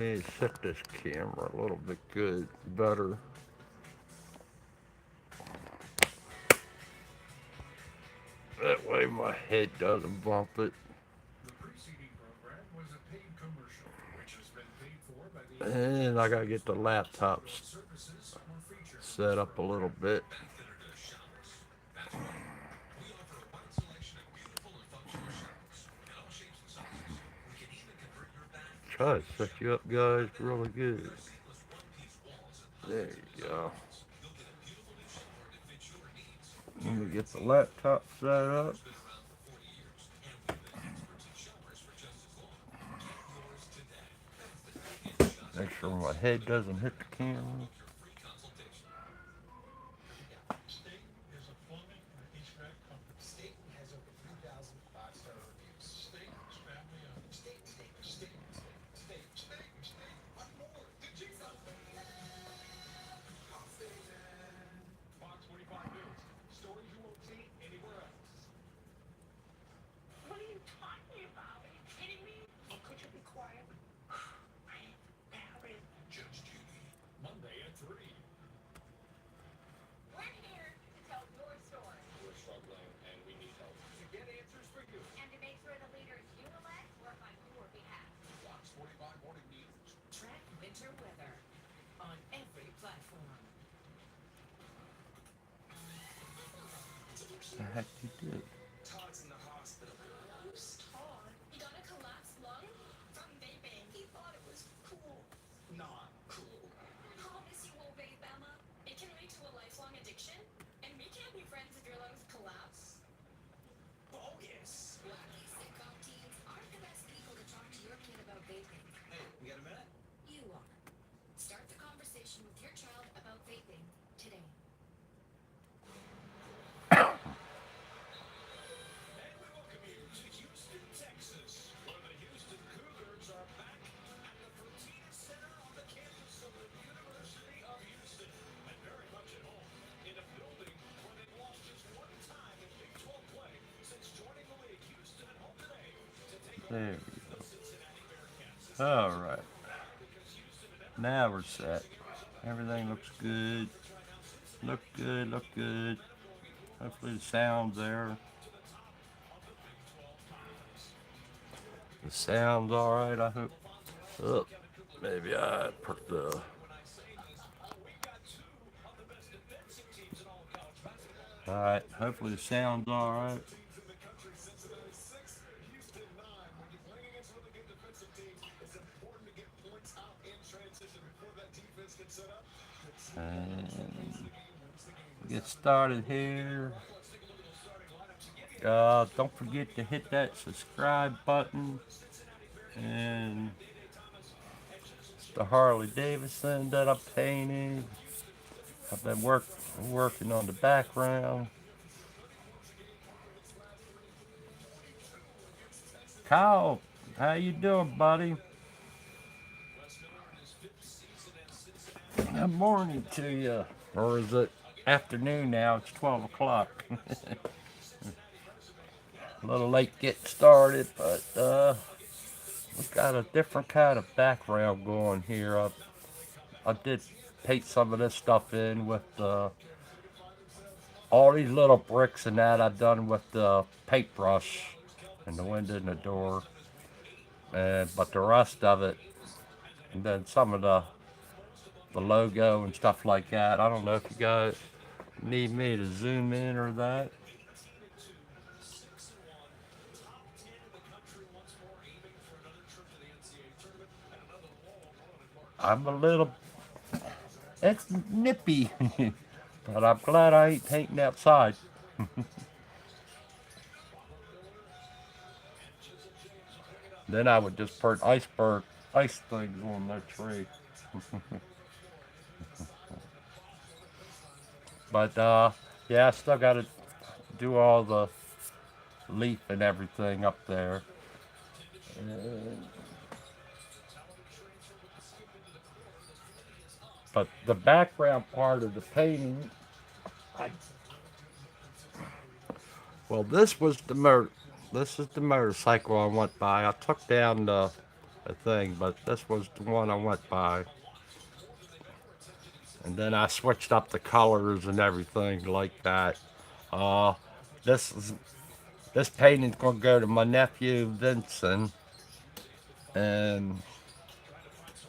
me set this camera a little bit good, better. That way my head doesn't bump it. And I gotta get the laptops set up a little bit. Try to set you up, guys, really good. There you go. Let me get the laptop set up. Make sure my head doesn't hit the camera. The heck you did? There we go. All right. Now we're set. Everything looks good. Look good, look good. Hopefully the sound's there. The sound's alright, I hope. Oh, maybe I put the... Alright, hopefully the sound's alright. And get started here. Don't forget to hit that subscribe button. And it's the Harley Davidson that I'm painting. I've been working on the background. Kyle, how you doing, buddy? Good morning to you. Or is it afternoon now? It's 12 o'clock. A little late getting started, but we've got a different kind of background going here. I did paint some of this stuff in with all these little bricks and that I've done with the paintbrush and the window and the door. But the rest of it, and then some of the logo and stuff like that. I don't know if you guys need me to zoom in or that. I'm a little, it's nippy, but I'm glad I ain't painting outside. Then I would just put ice things on that tree. But yeah, I still got to do all the leaf and everything up there. But the background part of the painting, I, well, this is the motorcycle I went by. I took down a thing, but this was the one I went by. And then I switched up the colors and everything like that. Uh, this is this painting's gonna go to my nephew Vincent, and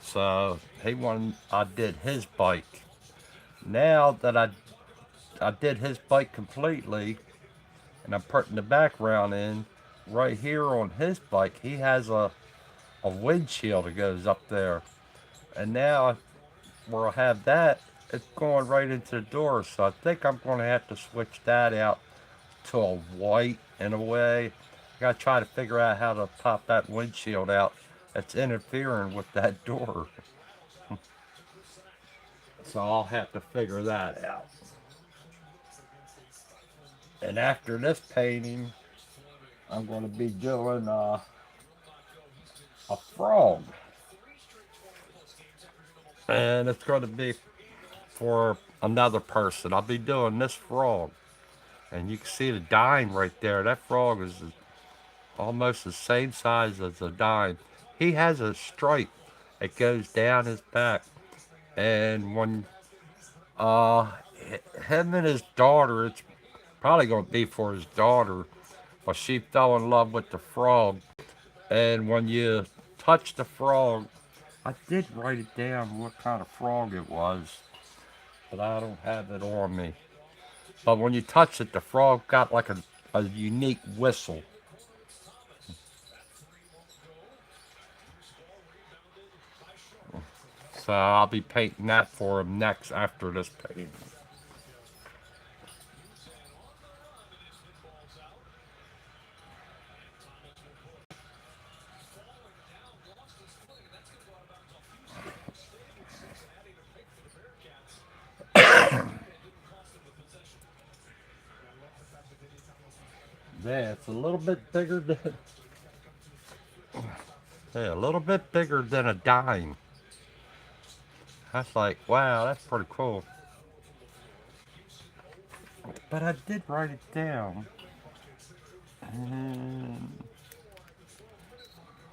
so he wanted I did his bike. Now that I did his bike completely, and I'm putting the background in right here on his bike. He has a windshield that goes up there, and now where I have that, it's going right into the door. So I think I'm going to have to switch that out to a white in a way. I gotta try to figure out how to pop that windshield out that's interfering with that door. So I'll have to figure that out. And after this painting, I'm going to be doing a frog. And it's going to be for another person. I'll be doing this frog. And you can see the dime right there. That frog is almost the same size as a dime. He has a stripe that goes down his back. And when uh, him and his daughter, it's probably going to be for his daughter, but she fell in love with the frog. And when you touch the frog, I did write it down what kind of frog it was, but I don't have it on me. But when you touch it, the frog got like a unique whistle. So I'll be painting that for him next after this painting. Yeah, it's a little bit bigger than yeah, a little bit bigger than a dime. That's like, wow, that's pretty cool. But I did write it down. And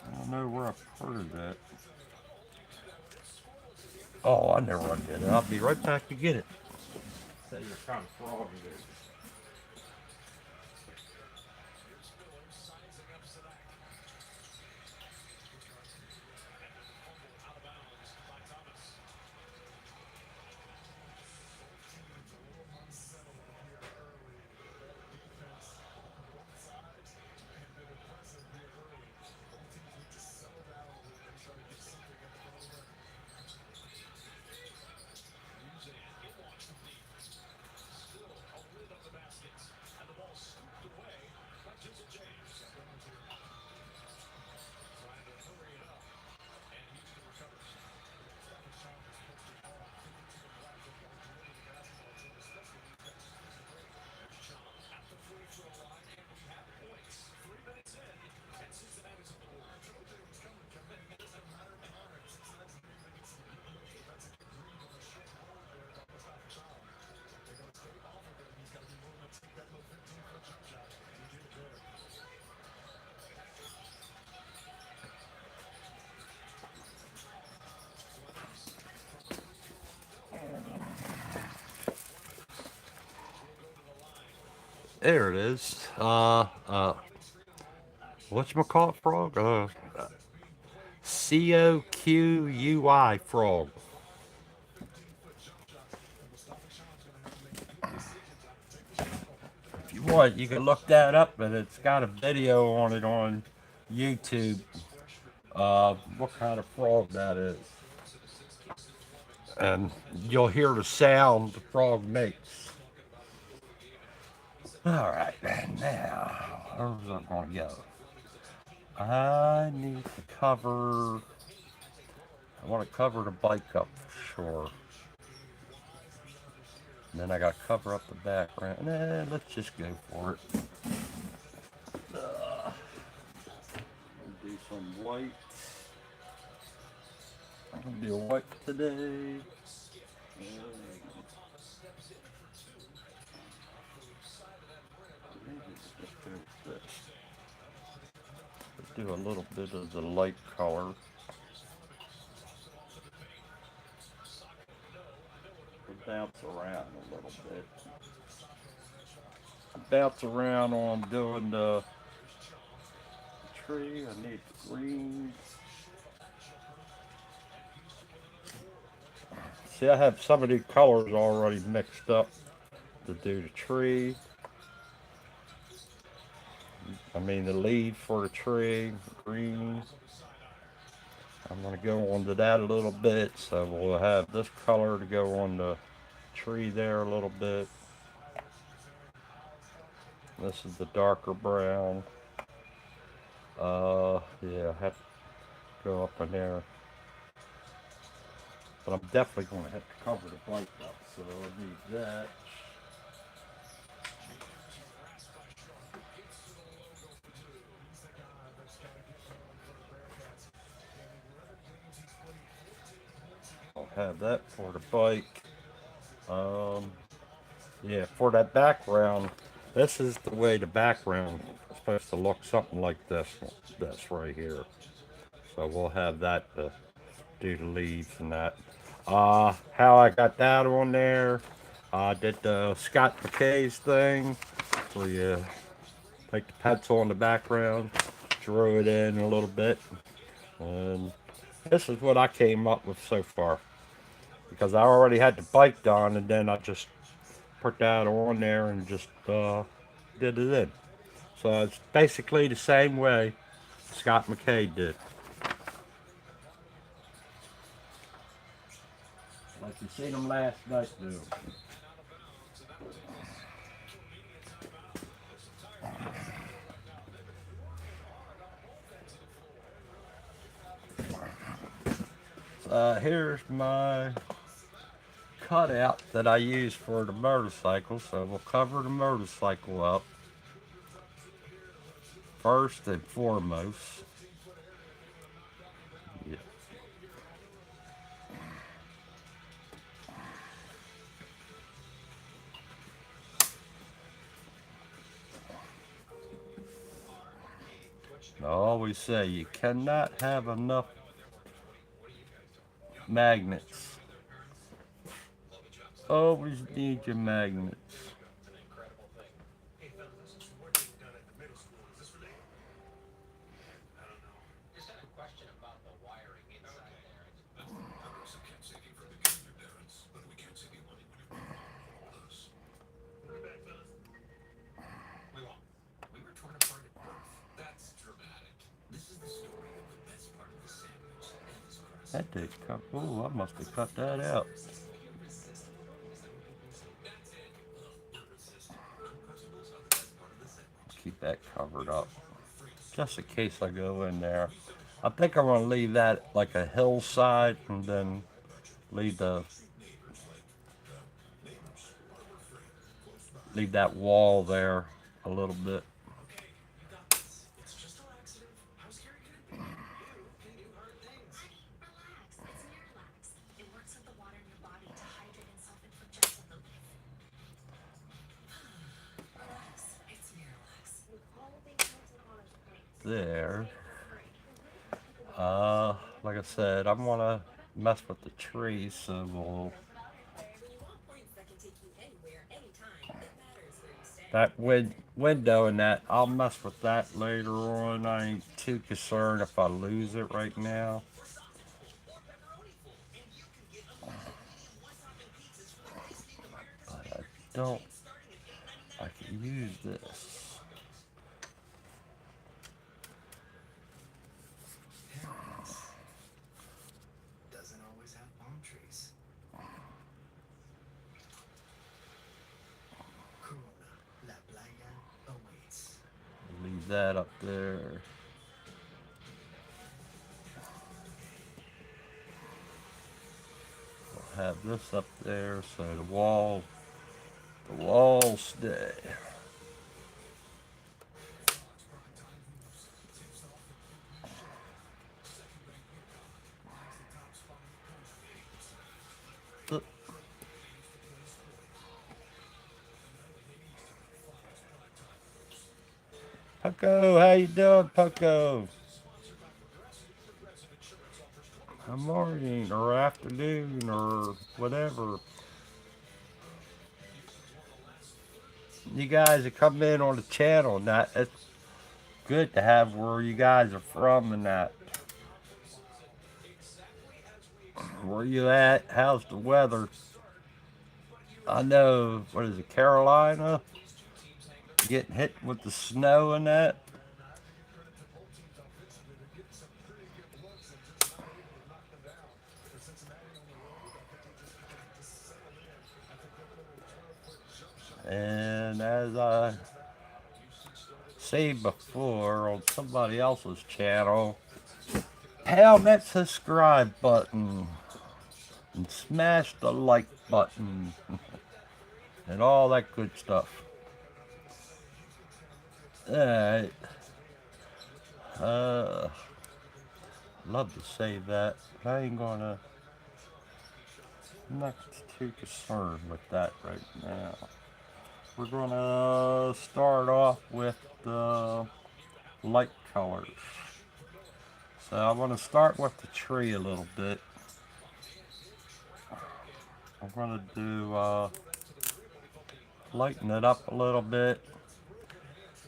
I don't know where I put it. Oh, I never did it. I'll be right back to get it. Say you're kind of frog it. There it is. Whatchamacallit frog? COQUI frog. If you want, you can look that up, but it's got a video on it on YouTube. What kind of frog that is. And you'll hear the sound the frog makes. All right, now, where's it going to go? I need to cover, I want to cover the bike up for sure. And then I got to cover up the background. Let's just go for it. Do some white. I'm going to do white today. Let's do a little bit of the light color. bounce around a little bit. Bounce around on doing the tree. I need the greens. See, I have some of these colors already mixed up to do the tree. I mean the leaves for the tree, green. I'm going to go on to that a little bit, so we'll have this color to go on the tree there a little bit. This is the darker brown. Yeah, I have to go up in there. But I'm definitely going to have to cover the bike up, so I need that. I'll have that for the bike. Um, yeah, for that background, this is the way the background is supposed to look, something like this right here. So we'll have that to do the leaves and that. How I got that on there, I did the Scott McKay's thing, where you take the pencil on the background, drew it in a little bit, and this is what I came up with so far. Because I already had the bike done, and then I just put that on there and just did it in. So it's basically the same way Scott McKay did. Like you seen him last night do. Here's my cutout that I use for the motorcycle. So we'll cover the motorcycle up first and foremost. Yeah. I always say you cannot have enough magnets. Always need your magnets. That did cut. Oh, I must have cut that out. Keep that covered up, just in case I go in there. I think I'm gonna leave that like a hillside, and then leave that wall there a little bit. There. Like I said, I'm gonna mess with the trees, so we'll that window and that I'll mess with that later on. I ain't too concerned if I lose it right now. But I don't. I can use this. Leave that up there. We'll have this up there so the walls stay. Pucko, how you doing, Pucko? Good morning or afternoon or whatever. you guys that come in on the channel and that. It's good to have where you guys are from and that. Where you at? How's the weather? I know, what is it, Carolina? Getting hit with the snow and that. And as I said before on somebody else's channel, pound that subscribe button and smash the like button and all that good stuff. Alright. Love to say that. I ain't gonna. I'm not too concerned with that right now. We're gonna start off with the light colors. So I want to start with the tree a little bit. I'm gonna do lighten it up a little bit.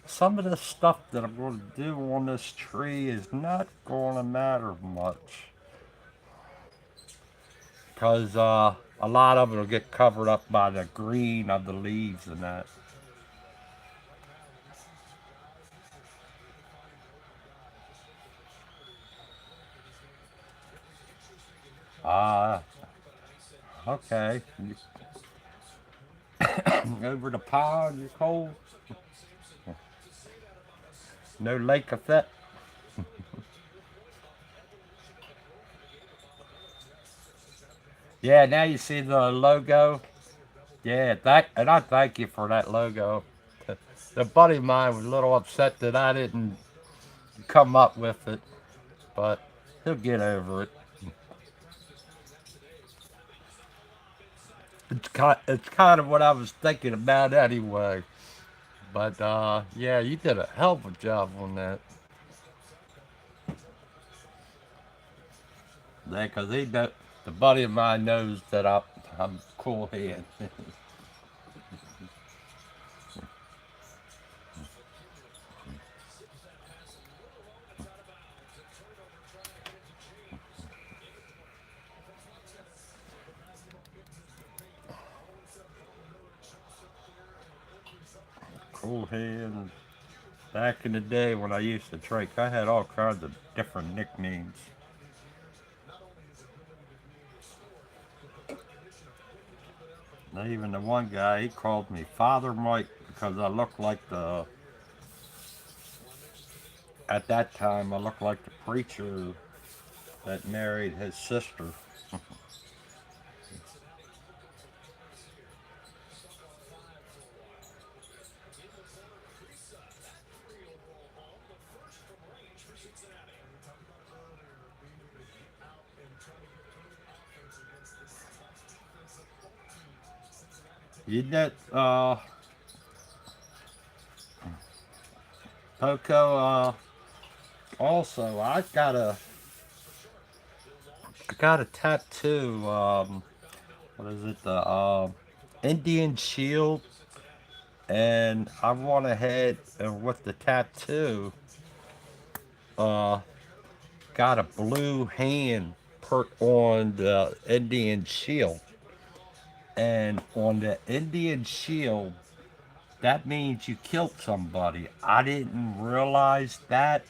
Some of the stuff that I'm going to do on this tree is not going to matter much because a lot of it will get covered up by the green of the leaves and that. Ah, okay. Over the pond, you're cold. No lake effect. Yeah, now you see the logo. Yeah, and I thank you for that logo. The buddy of mine was a little upset that I didn't come up with it, but he'll get over it. It's kind of what I was thinking about anyway. But yeah, you did a hell of a job on that. Yeah, because the buddy of mine knows that I'm cool head. Cool head. Back in the day when I used to trek, I had all kinds of different nicknames. Now, even the one guy, he called me Father Mike because I looked like at that time, I looked like the preacher that married his sister. You know, Poco, also, I got a tattoo. What is it? The Indian shield, and I went ahead and with the tattoo, uh, got a blue hand put on the Indian shield, and on the Indian shield, that means you killed somebody. I didn't realize that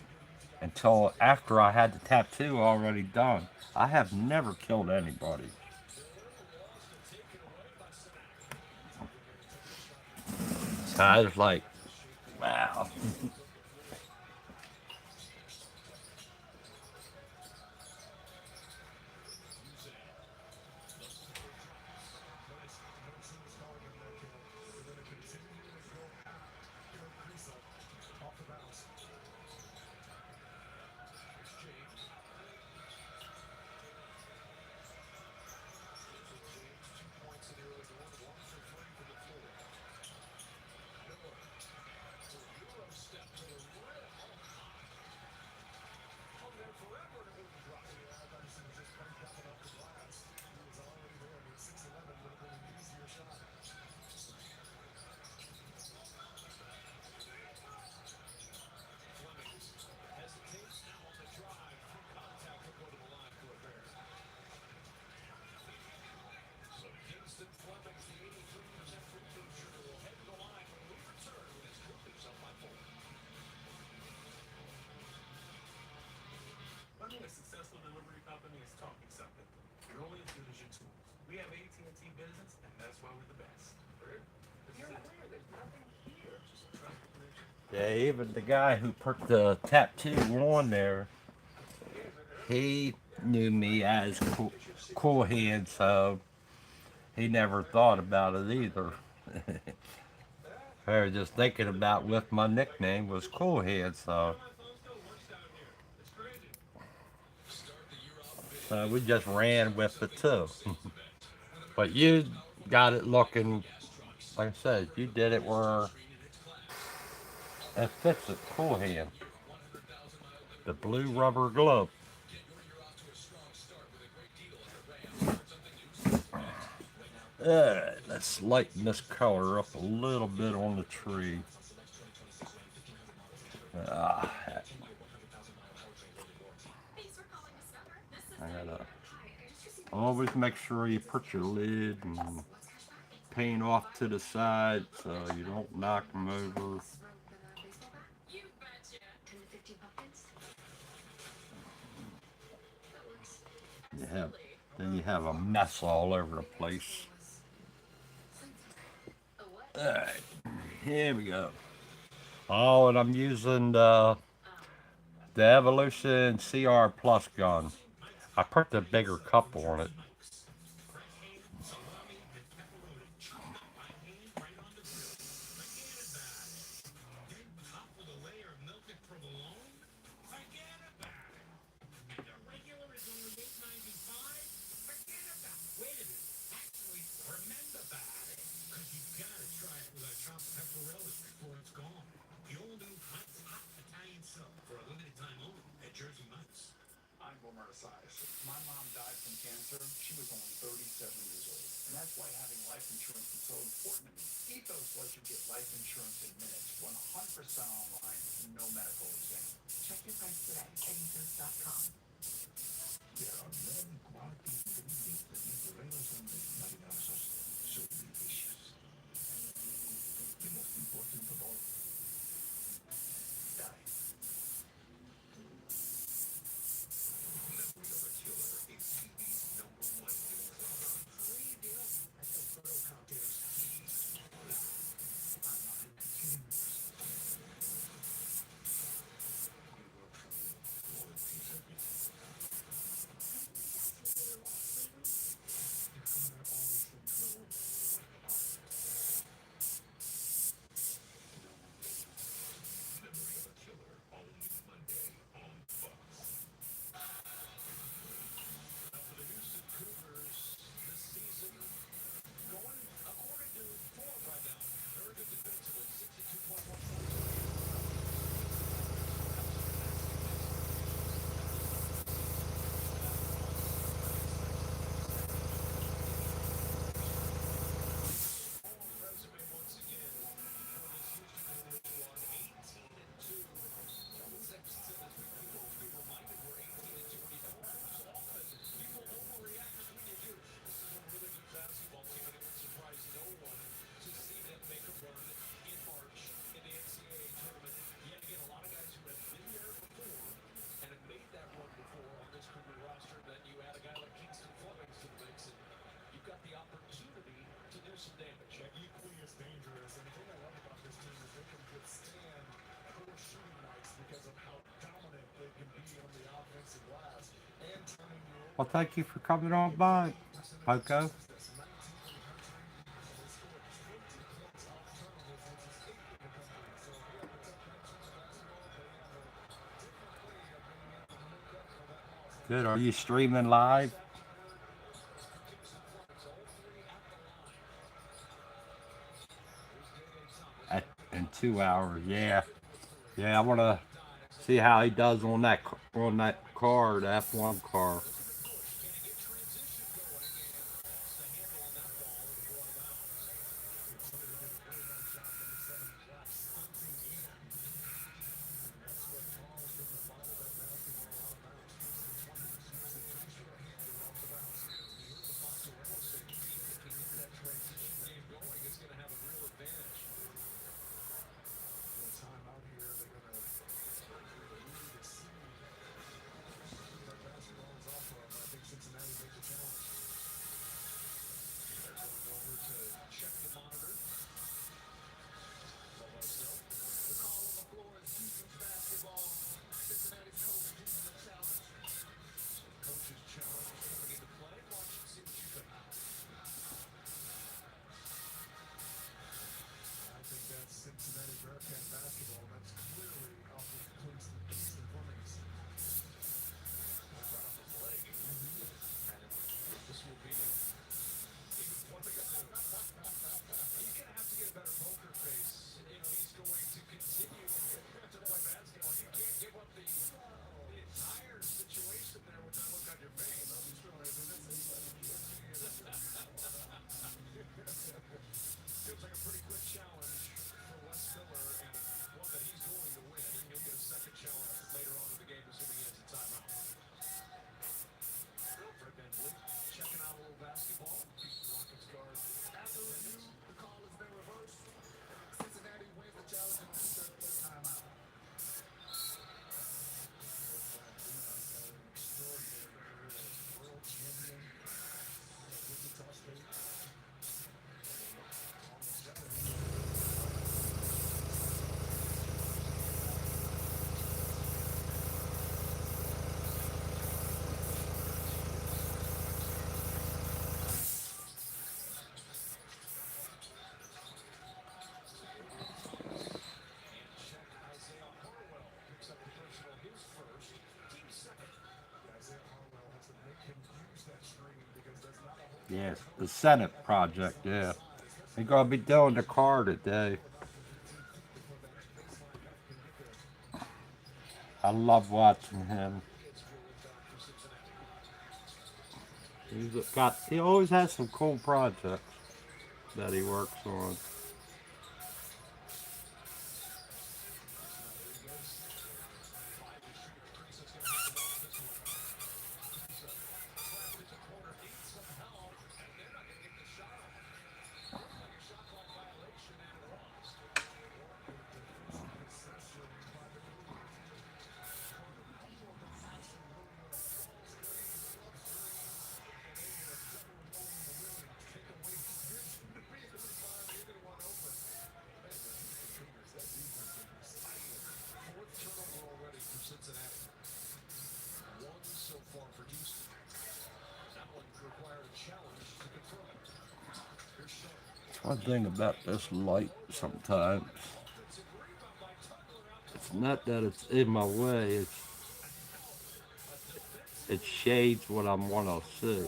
until after I had the tattoo already done. I have never killed anybody. So I was like, wow. Yeah, even the guy who put the tattoo on there, he knew me as Cool Hand, so he never thought about it either. I was just thinking about what my nickname was Cool Hand, so we just ran with it too. But you got it looking, like I said, you did it where it fits it. Cool Hand, the blue rubber glove. Alright, let's lighten this color up a little bit on the tree. Ah, I gotta always make sure you put your lid and paint off to the side so you don't knock them over. You have, then you have a mess all over the place. Alright, here we go. Oh, and I'm using the Evolution CR Plus gun. I put the bigger cup on it. Well, thank you for coming on by, Poco. Good. Are you streaming live? In 2 hours? Yeah. Yeah, I want to see how he does on that car, the F1 car. Yes, the Senate project, yeah. They're gonna be doing the car today. I love watching him. He always has some cool projects that he works on. One thing about this light sometimes, it's not that it's in my way, it shades what I want to see.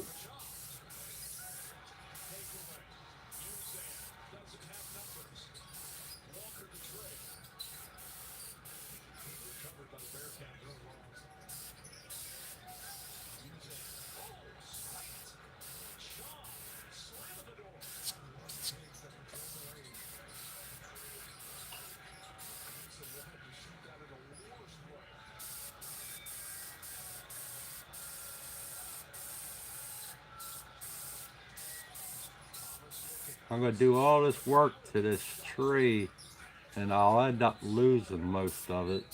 I'm gonna do all this work to this tree, and I'll end up losing most of it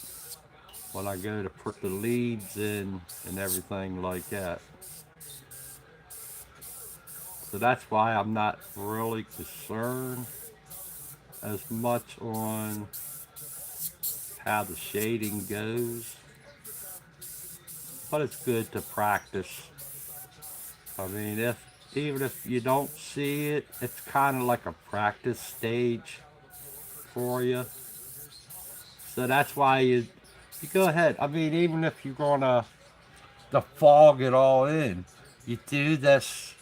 when I go to put the leads in and everything like that. So that's why I'm not really concerned as much on how the shading goes, but it's good to practice. I mean, if even if you don't see it, it's kind of like a practice stage for you. So that's why you go ahead. I mean, even if you're gonna to fog it all in, you do this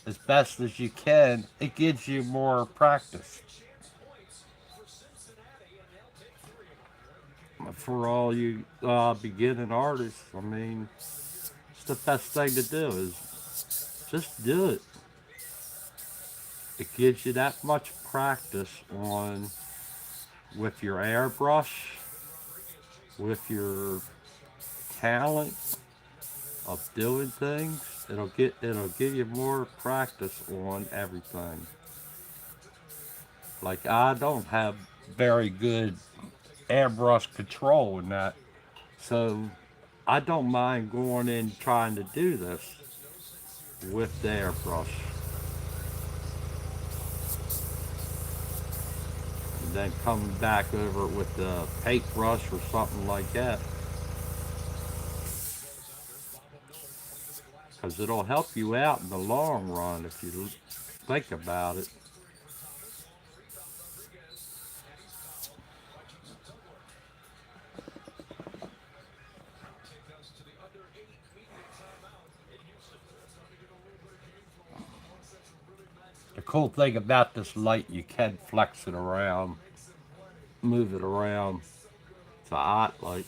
as best as you can. It gives you more practice. For all you beginning artists, I mean, it's the best thing to do is just do it. It gives you that much practice on with your airbrush, with your talent of doing things. It'll give you more practice on everything. Like I don't have very good airbrush control in that, so I don't mind going in trying to do this with the airbrush, and then coming back over it with the paintbrush or something like that, because it'll help you out in the long run if you think about it. The cool thing about this light, you can flex it around, move it around. It's a hot light.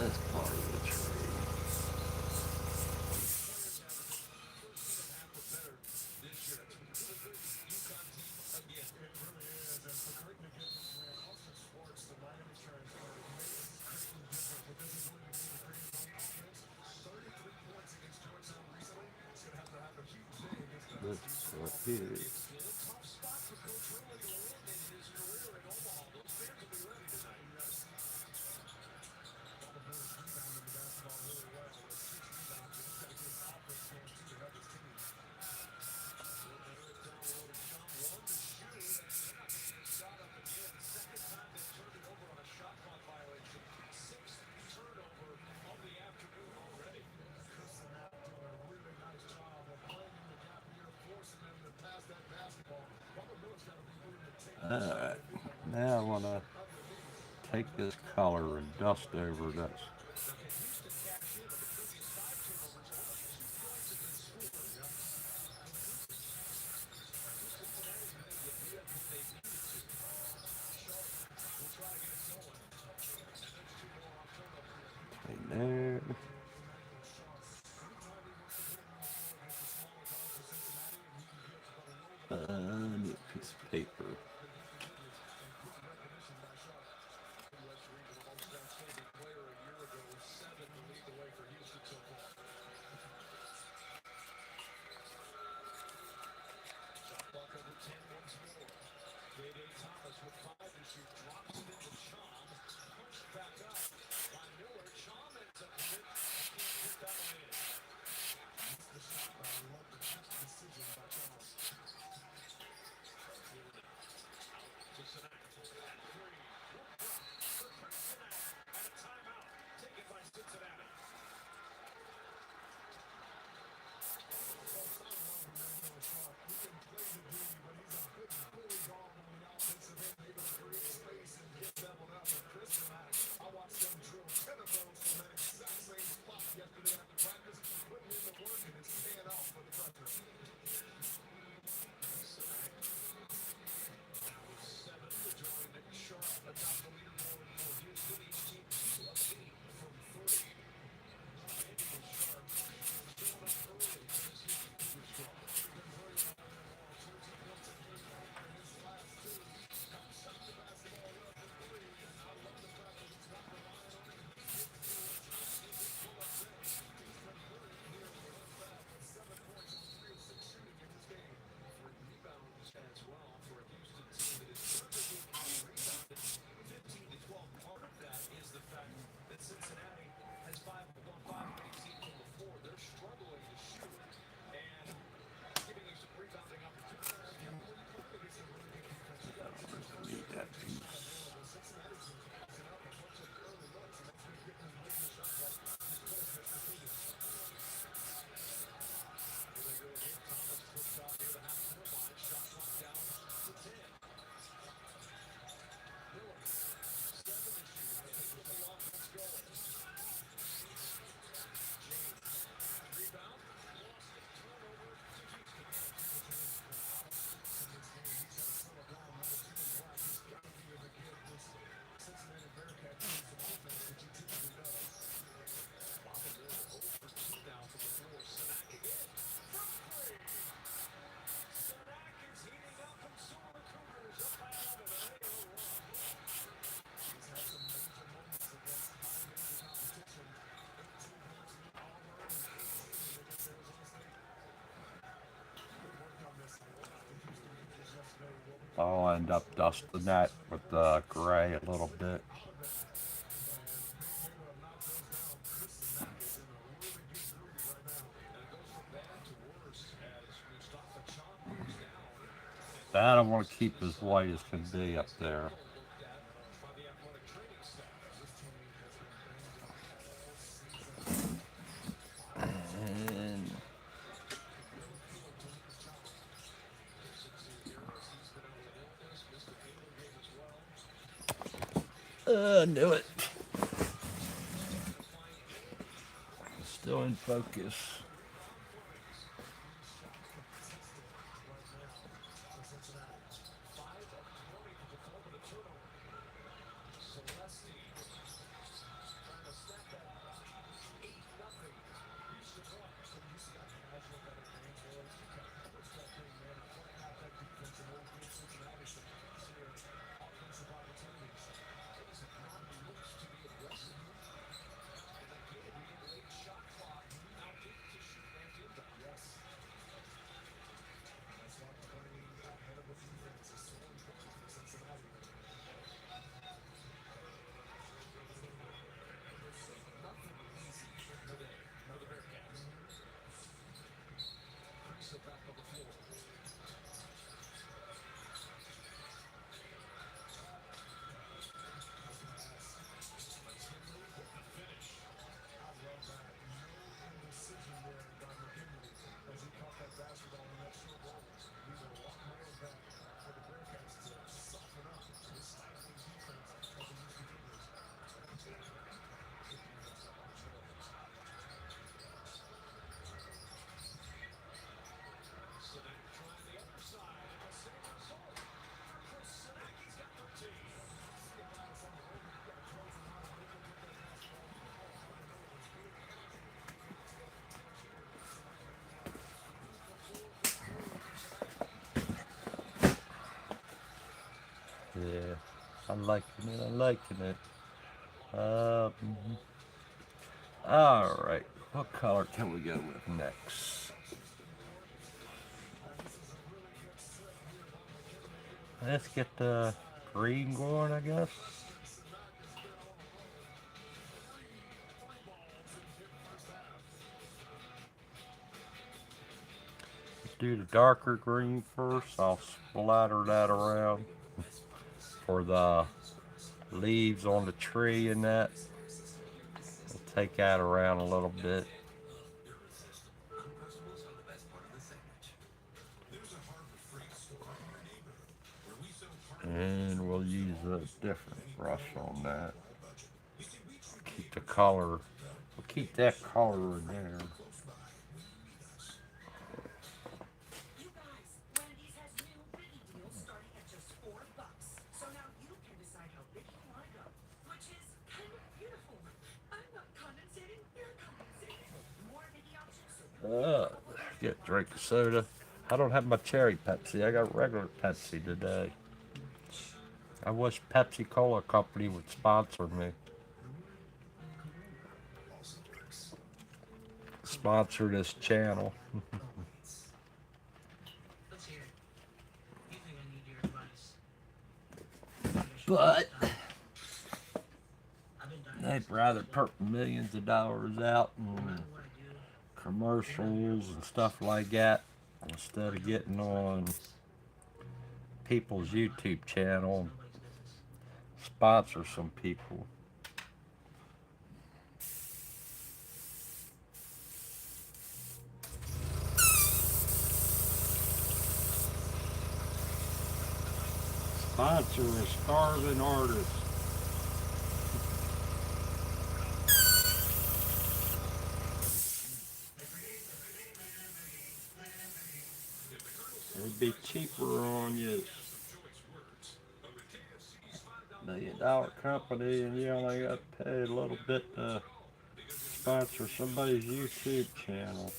That's part of the trade. That's what it is. Alright, now I want to take this color and dust over this. Right there. Need a piece of paper. Need that piece. I'll end up dusting that with the gray a little bit. That I want to keep as white as can be up there. And knew it. Still in focus. I'm liking it. I'm liking it. Um, all right. What color can we go with next? Let's get the green going, I guess. Let's do the darker green first. I'll splatter that around for the leaves on the tree and that. We'll take that around a little bit. And we'll use a different brush on that. Keep the color. We'll keep that color in there. Uh, get a drink of soda. I don't have my cherry Pepsi. I got regular Pepsi today. I wish Pepsi Cola Company would sponsor me. Sponsor this channel. But they'd rather put millions of dollars out in commercials and stuff like that instead of getting on people's YouTube channel and sponsor some people. Sponsor a starving artist. It'd be cheaper on you. $1 million company, and you only got to pay a little bit to sponsor somebody's YouTube channel.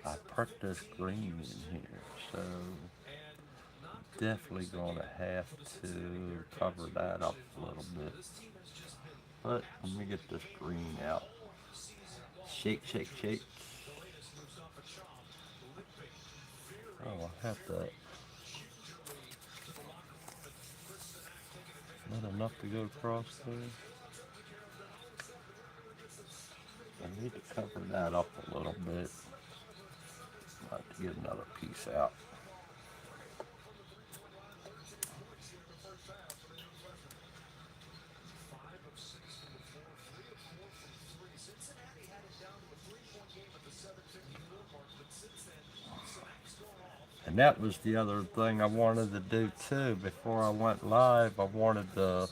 I put this green in here, so definitely gonna have to cover that up a little bit. But let me get this green out. Shake, shake, shake. Oh, I have to. Not enough to go across there. I need to cover that up a little bit. I'll have to get another piece out. And that was the other thing I wanted to do too. Before I went live, I wanted to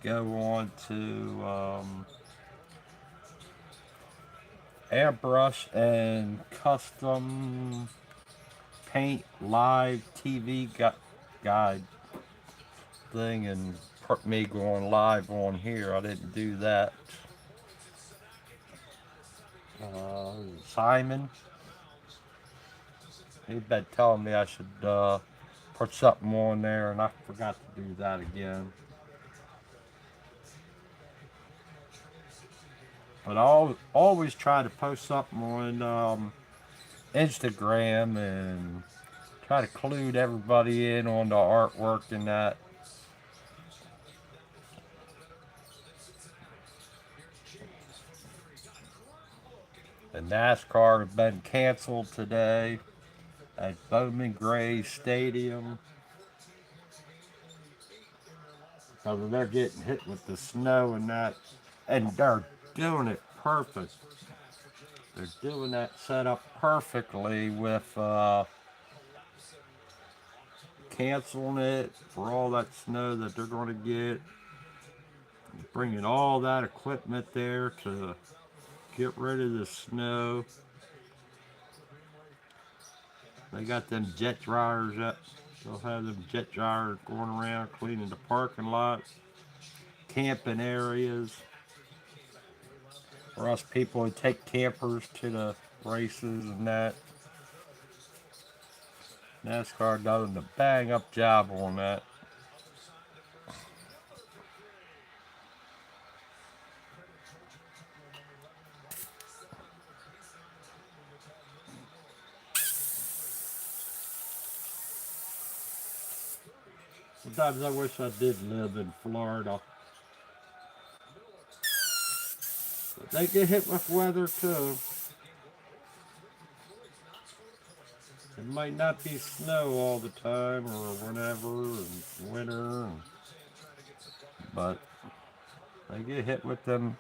go on to airbrush and custom paint live TV guide thing and put me going live on here. I didn't do that. Simon, he'd been telling me I should put something on there, and I forgot to do that again. But I'll always try to post something on Instagram and try to clue everybody in on the artwork and that. And NASCAR has been canceled today at Bowman Gray Stadium because they're getting hit with the snow and that, and they're doing it perfect. They're doing that setup perfectly with canceling it for all that snow that they're going to get, bringing all that equipment there to get rid of the snow. They got them jet dryers up. They'll have them jet dryers going around cleaning the parking lots, camping areas. For us people who take campers to the races and that. NASCAR does a bang up job on that. Sometimes I wish I did live in Florida. But they get hit with weather too. It might not be snow all the time or whenever and winter, but they get hit with them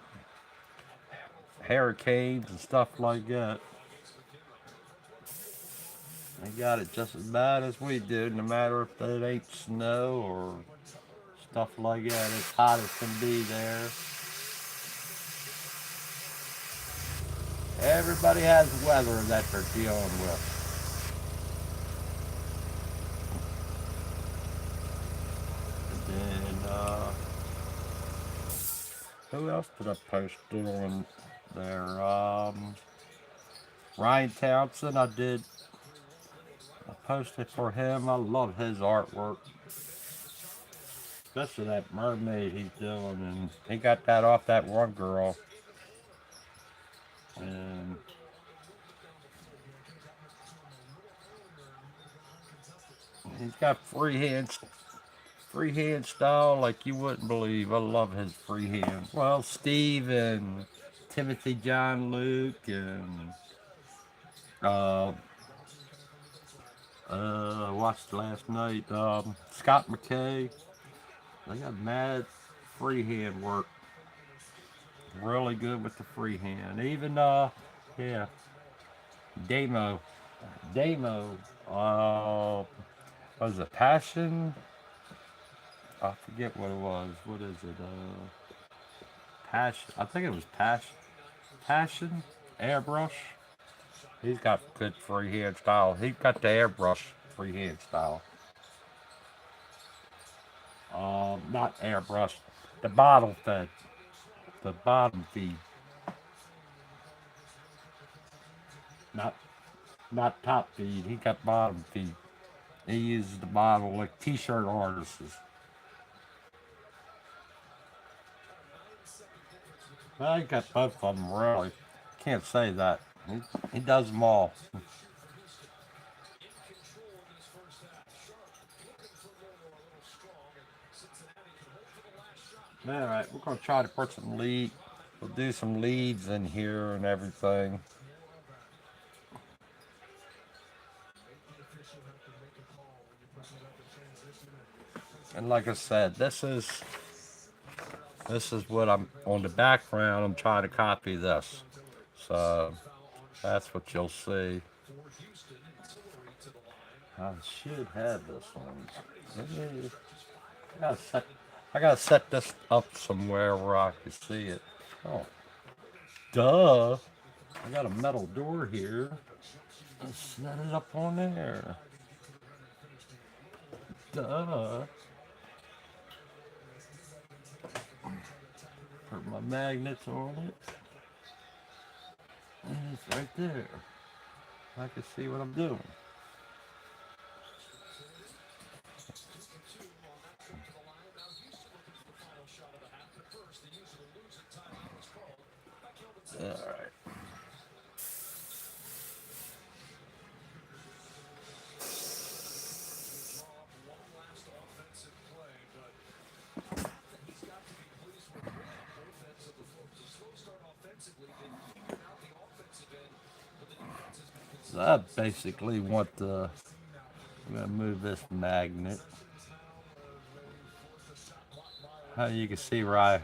hurricanes and stuff like that. They got it just as bad as we do, no matter if it ain't snow or stuff like that. It's hot as can be there. Everybody has weather that they're dealing with. And who else did I post doing there? Ryan Townsend, I posted for him. I love his artwork. Especially that mermaid he's doing. And he got that off that one girl. And he's got freehand style like you wouldn't believe. I love his freehand. Well, Steve and Timothy John Luke and I watched last night Scott McKay. They got mad freehand work. Really good with the freehand. Even yeah, Damo. Was it Passion? I forget what it was. What is it? Passion. I think it was Passion. Passion airbrush. He's got good freehand style. He's got the airbrush freehand style. Not airbrush. The bottle fed. The bottom feed. Not top feed. He got bottom feed. He uses the bottle like t-shirt artists. Well, he got both of them really. Can't say that. He does them all. Alright, we're going to try to put some lead. We'll do some leads in here and everything. And like I said, this is what I'm on the background. I'm trying to copy this. So that's what you'll see. I should have this one. I gotta set this up somewhere where I can see it. Oh, duh. I got a metal door here. Let's set it up on there. Duh. Put my magnets on it. And it's right there. I can see what I'm doing. Alright. So I basically want the, I'm gonna move this magnet. You can see where I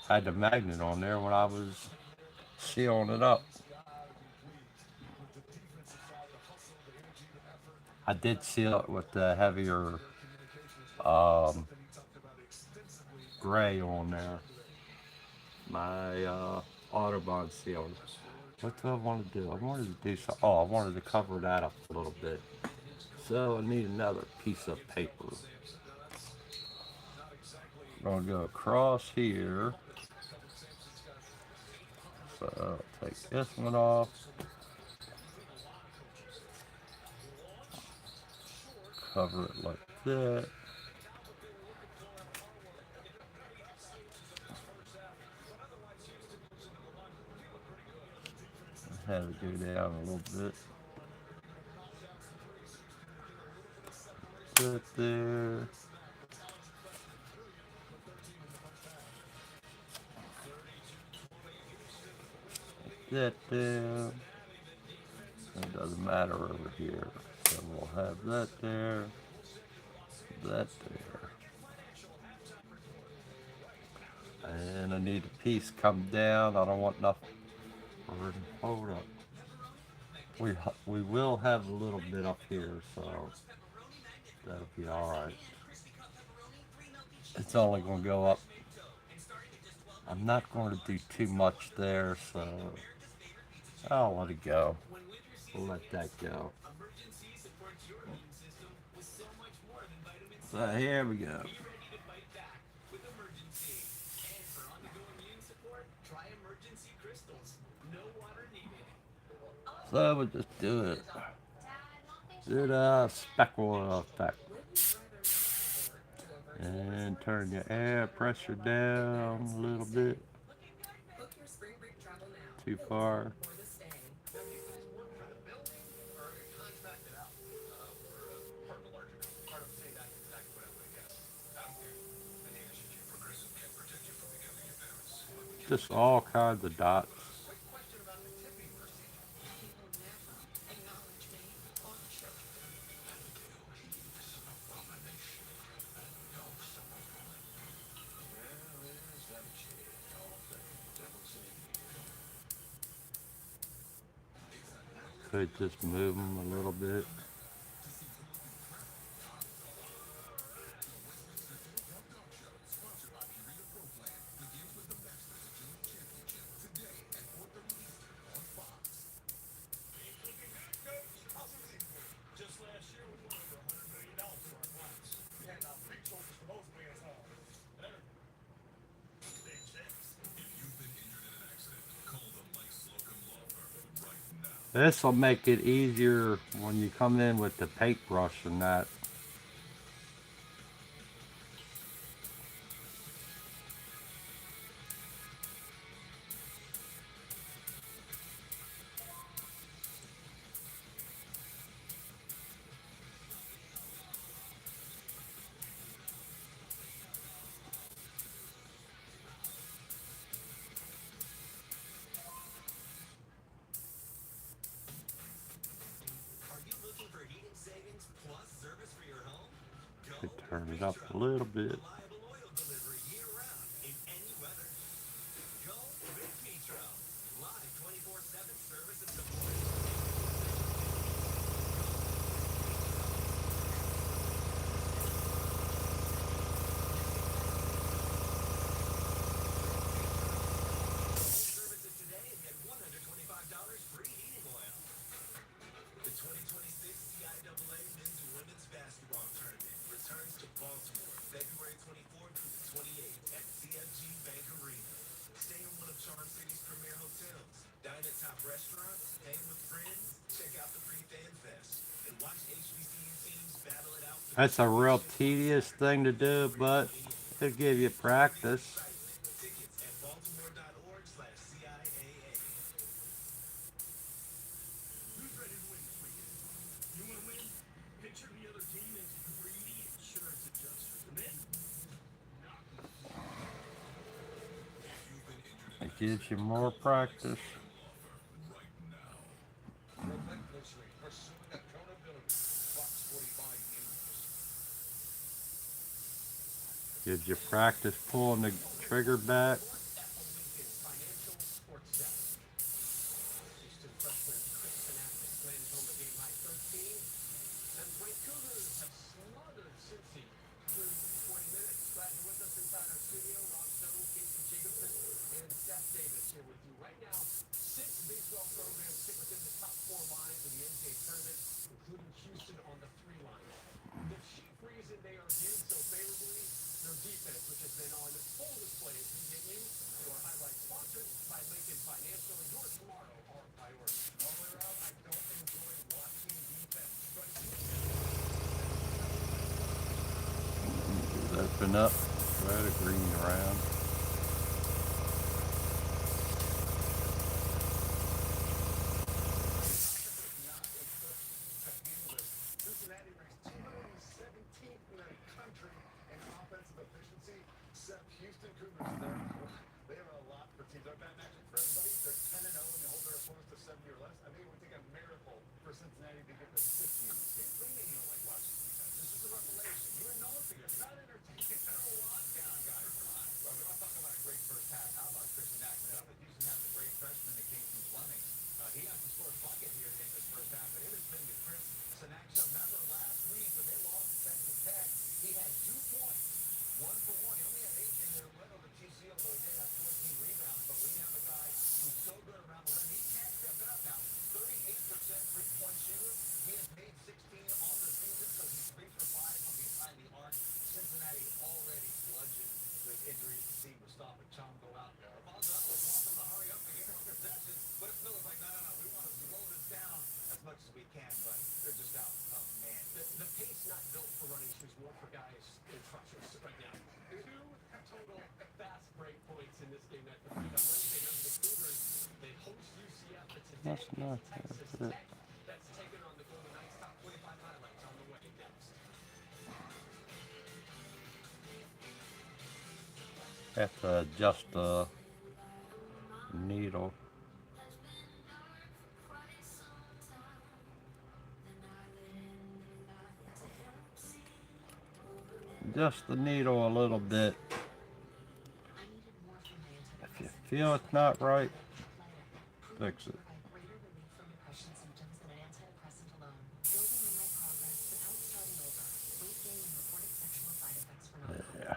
had the magnet on there when I was sealing it up. I did seal it with the heavier um, gray on there. My Autobahn seal. What do I want to do? I wanted to do so. Oh, I wanted to cover that up a little bit. So I need another piece of paper. I'm gonna go across here. So I'll take this one off. Cover it like that. Have it go down a little bit. Put there. That there. It doesn't matter over here. So we'll have that there. That there. And I need a piece come down. I don't want nothing. Hold up. We will have a little bit up here, so that'll be all right. It's only going to go up. I'm not going to do too much there, so I'll let it go. We'll let that go. So here we go. So we'll just do it. Do the speckle effect. And turn your air pressure down a little bit. Too far. Just all kinds of dots. Could just move them a little bit. This will make it easier when you come in with the paintbrush and that. Could turn it up a little bit. That's a real tedious thing to do, but it'll give you practice. It gives you more practice. Did you practice pulling the trigger back? Open up, try to green around. That's not it. Have to adjust the needle. Adjust the needle a little bit. If you feel it's not right, fix it. Yeah.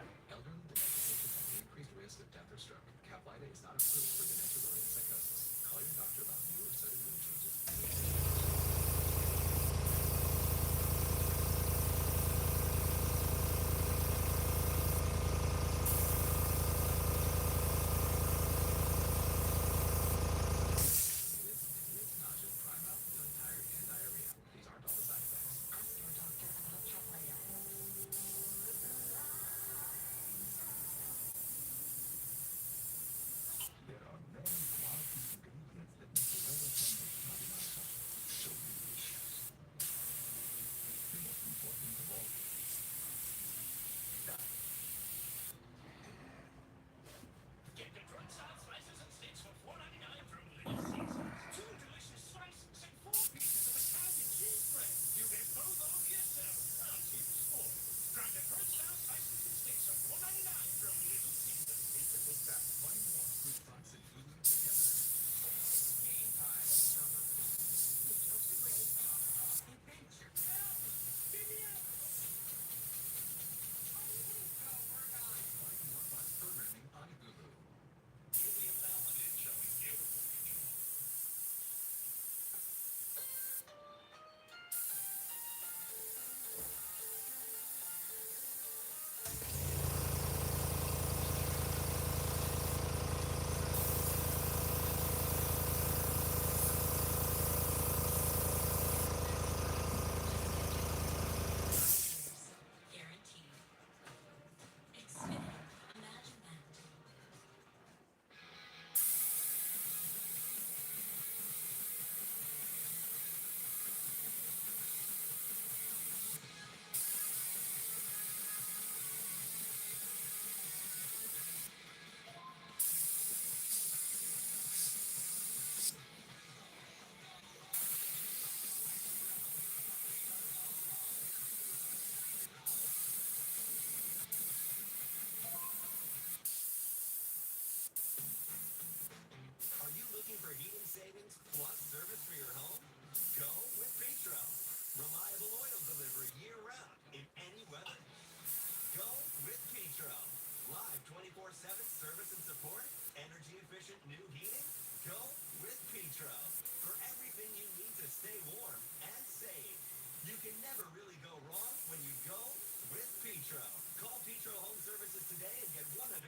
24/7 service and support, energy efficient new heating? Go with Petro. For everything you need to stay warm and save. You can never really go wrong when you go with Petro. Call Petro Home Services today and get $125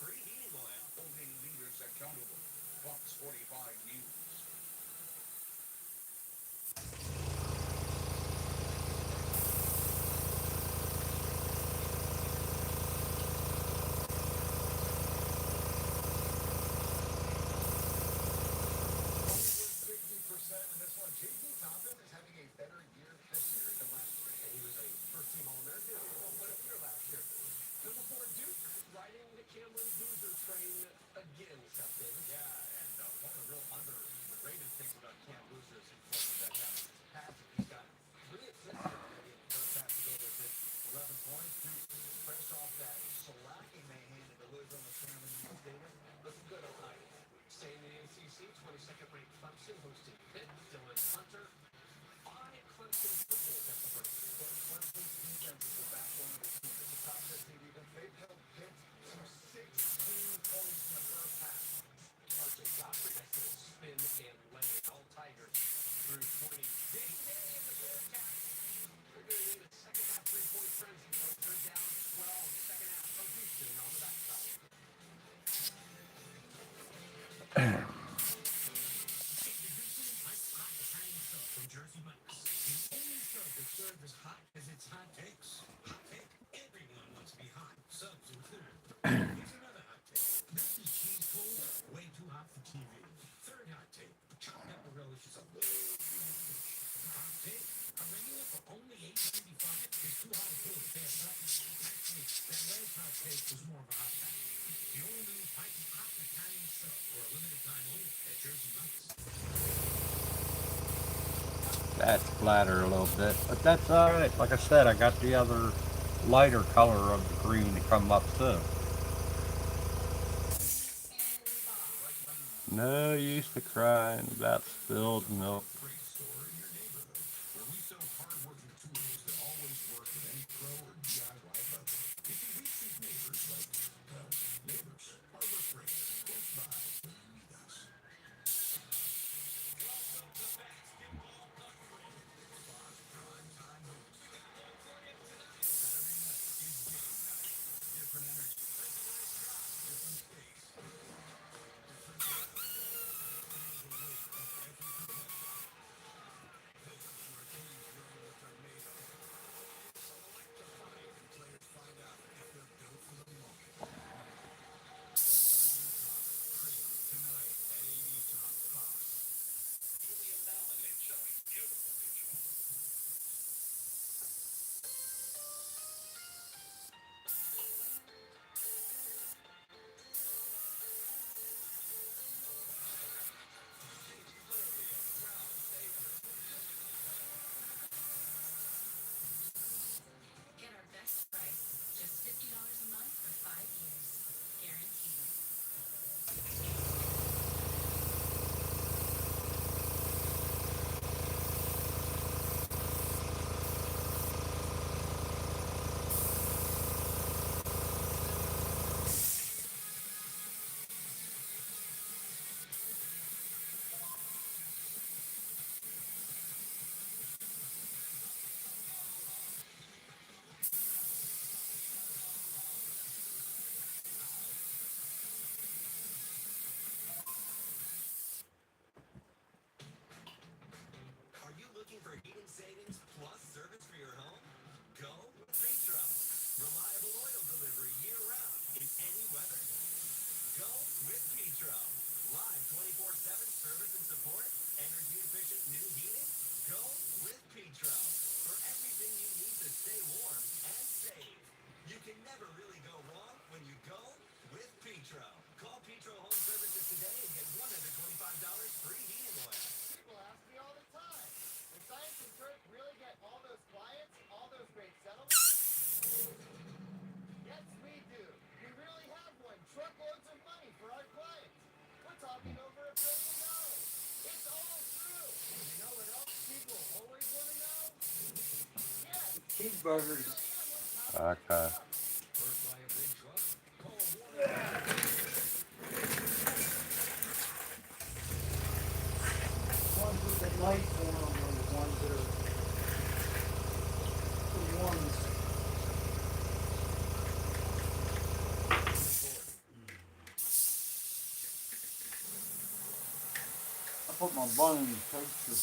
free heating oil. Holding leaders accountable. Fox 45 News. Over 60% in this one. JT Thompson is having a better year this year than last year. And he was a first-team All-American. What a year last year. Number 4, Duke, riding the Cameron Boozer train again, Scott Davis. Yeah, and one of the real underrated things about Cam Boozer's performance that down his passing. He's got 3 assists already in the first half to go with it. 11 points. Duke fresh off that shellacking they handed to Louisville and Cameron Stadium. Looking good on night. Staying in the ACC, 22nd ranked Clemson hosting Pitt. Dylan Hunter on Clemson football at the break. But Clemson's defense is the backbone of the team. It's a top 15 defense. They've held Pitt to 16 points in the first half. RJ Godfrey, nice little spin and lane. All Tigers through 20. Day in the Bearcats. They're going to need a second half three-point frenzy. They're down 12. Second half from Houston on the backside. Introducing Mike's Hot Italian Soap from Jersey Mike's. The only soap that serves as hot as its hot takes. Hot take? Everyone wants to be hot. Subs included. Here's another hot take. This is cheese cold, way too hot for TV. Third hot take. Chopped pepper relish is a little too much. Hot take? A regular for only $8.95 is too hot to pull the fast button. Actually, that last hot take was more of a hot pack. The all new Pike's Hot Italian Soap for a limited time only at Jersey Mike's. That's flatter a little bit, but that's all right. Like I said, I got the other lighter color of the green to come up too. No use to crying about spilled milk. Great store in your neighborhood where we sell hard-working tools that always work with any pro or DIY budget. You can reach these neighbors like, neighbors, Harbor Freight, close by where you need us. Welcome to Basketball Country. Fox Prime Time Hoops. Saturday night is game night. Different energy, different space, different weather. Feel the weight of every possession. This is where teams learn what they're made of. It's electrifying, and players find out if they're built for the moment. Utah, Cream, tonight at 8 Eastern on Fox. Julian Melanin showing beautiful visual. Get our best price, just $50 a month for 5 years. Guaranteed. Are you looking for heating savings plus service for your home? Go with Petro. Reliable oil delivery year-round in any weather. Go with Petro. Live 24/7 service and support, energy-efficient new heating. Go with Petro. For everything you need to stay warm and save. You can never really go wrong when you go with Petro. Call Petro Home Services today and get $125 free heating oil. People ask me all the time, does Science and Turf really get all those clients, all those great settlements? Yes, we do. We really have won truckloads of money for our clients. We're talking over $1 billion. It's all true. And you know what else people always want to know? Yes, Cheeseburgers. I am on top of Okay. Hurt by a big truck? Call put my bun in the picture.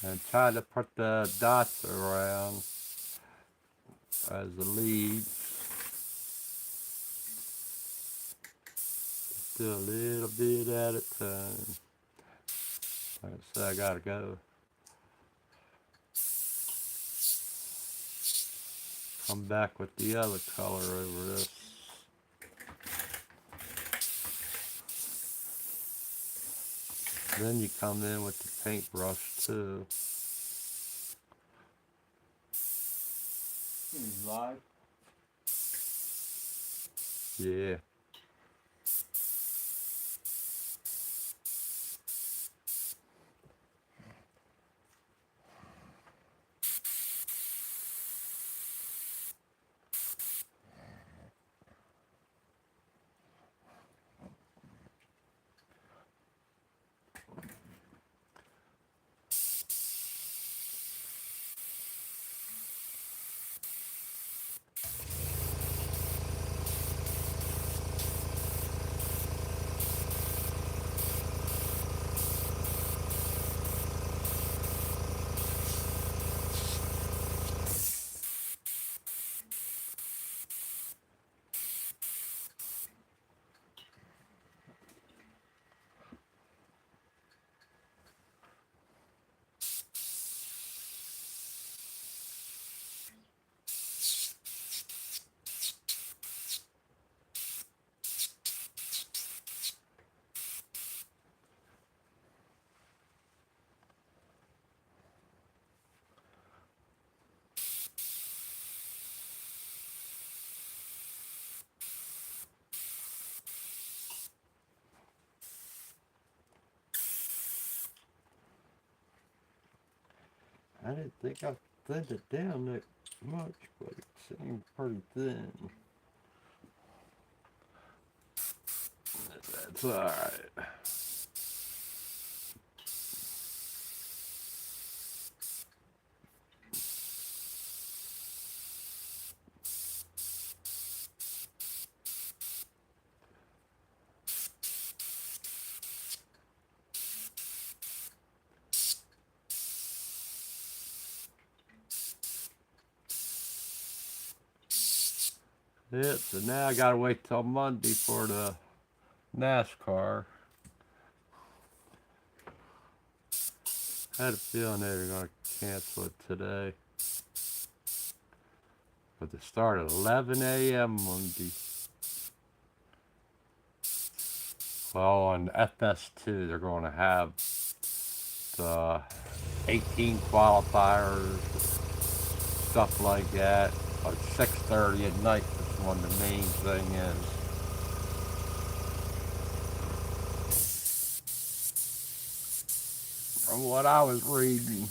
And try to put the dots around as the leads. Do a little bit at a time. Like I said, I gotta go. Come back with the other color over this. Then you come in with the paintbrush too. Live. Yeah. I didn't think I thinned it down that much, but it seemed pretty thin. That's alright. Yep, so now I gotta wait till Monday for the NASCAR. I had a feeling they were gonna cancel it today. But they start at 11 a.m. Monday. Well, on FS2, they're going to have the 18 qualifiers, stuff like that. But 6:30 at night is when the main thing is. From what I was reading.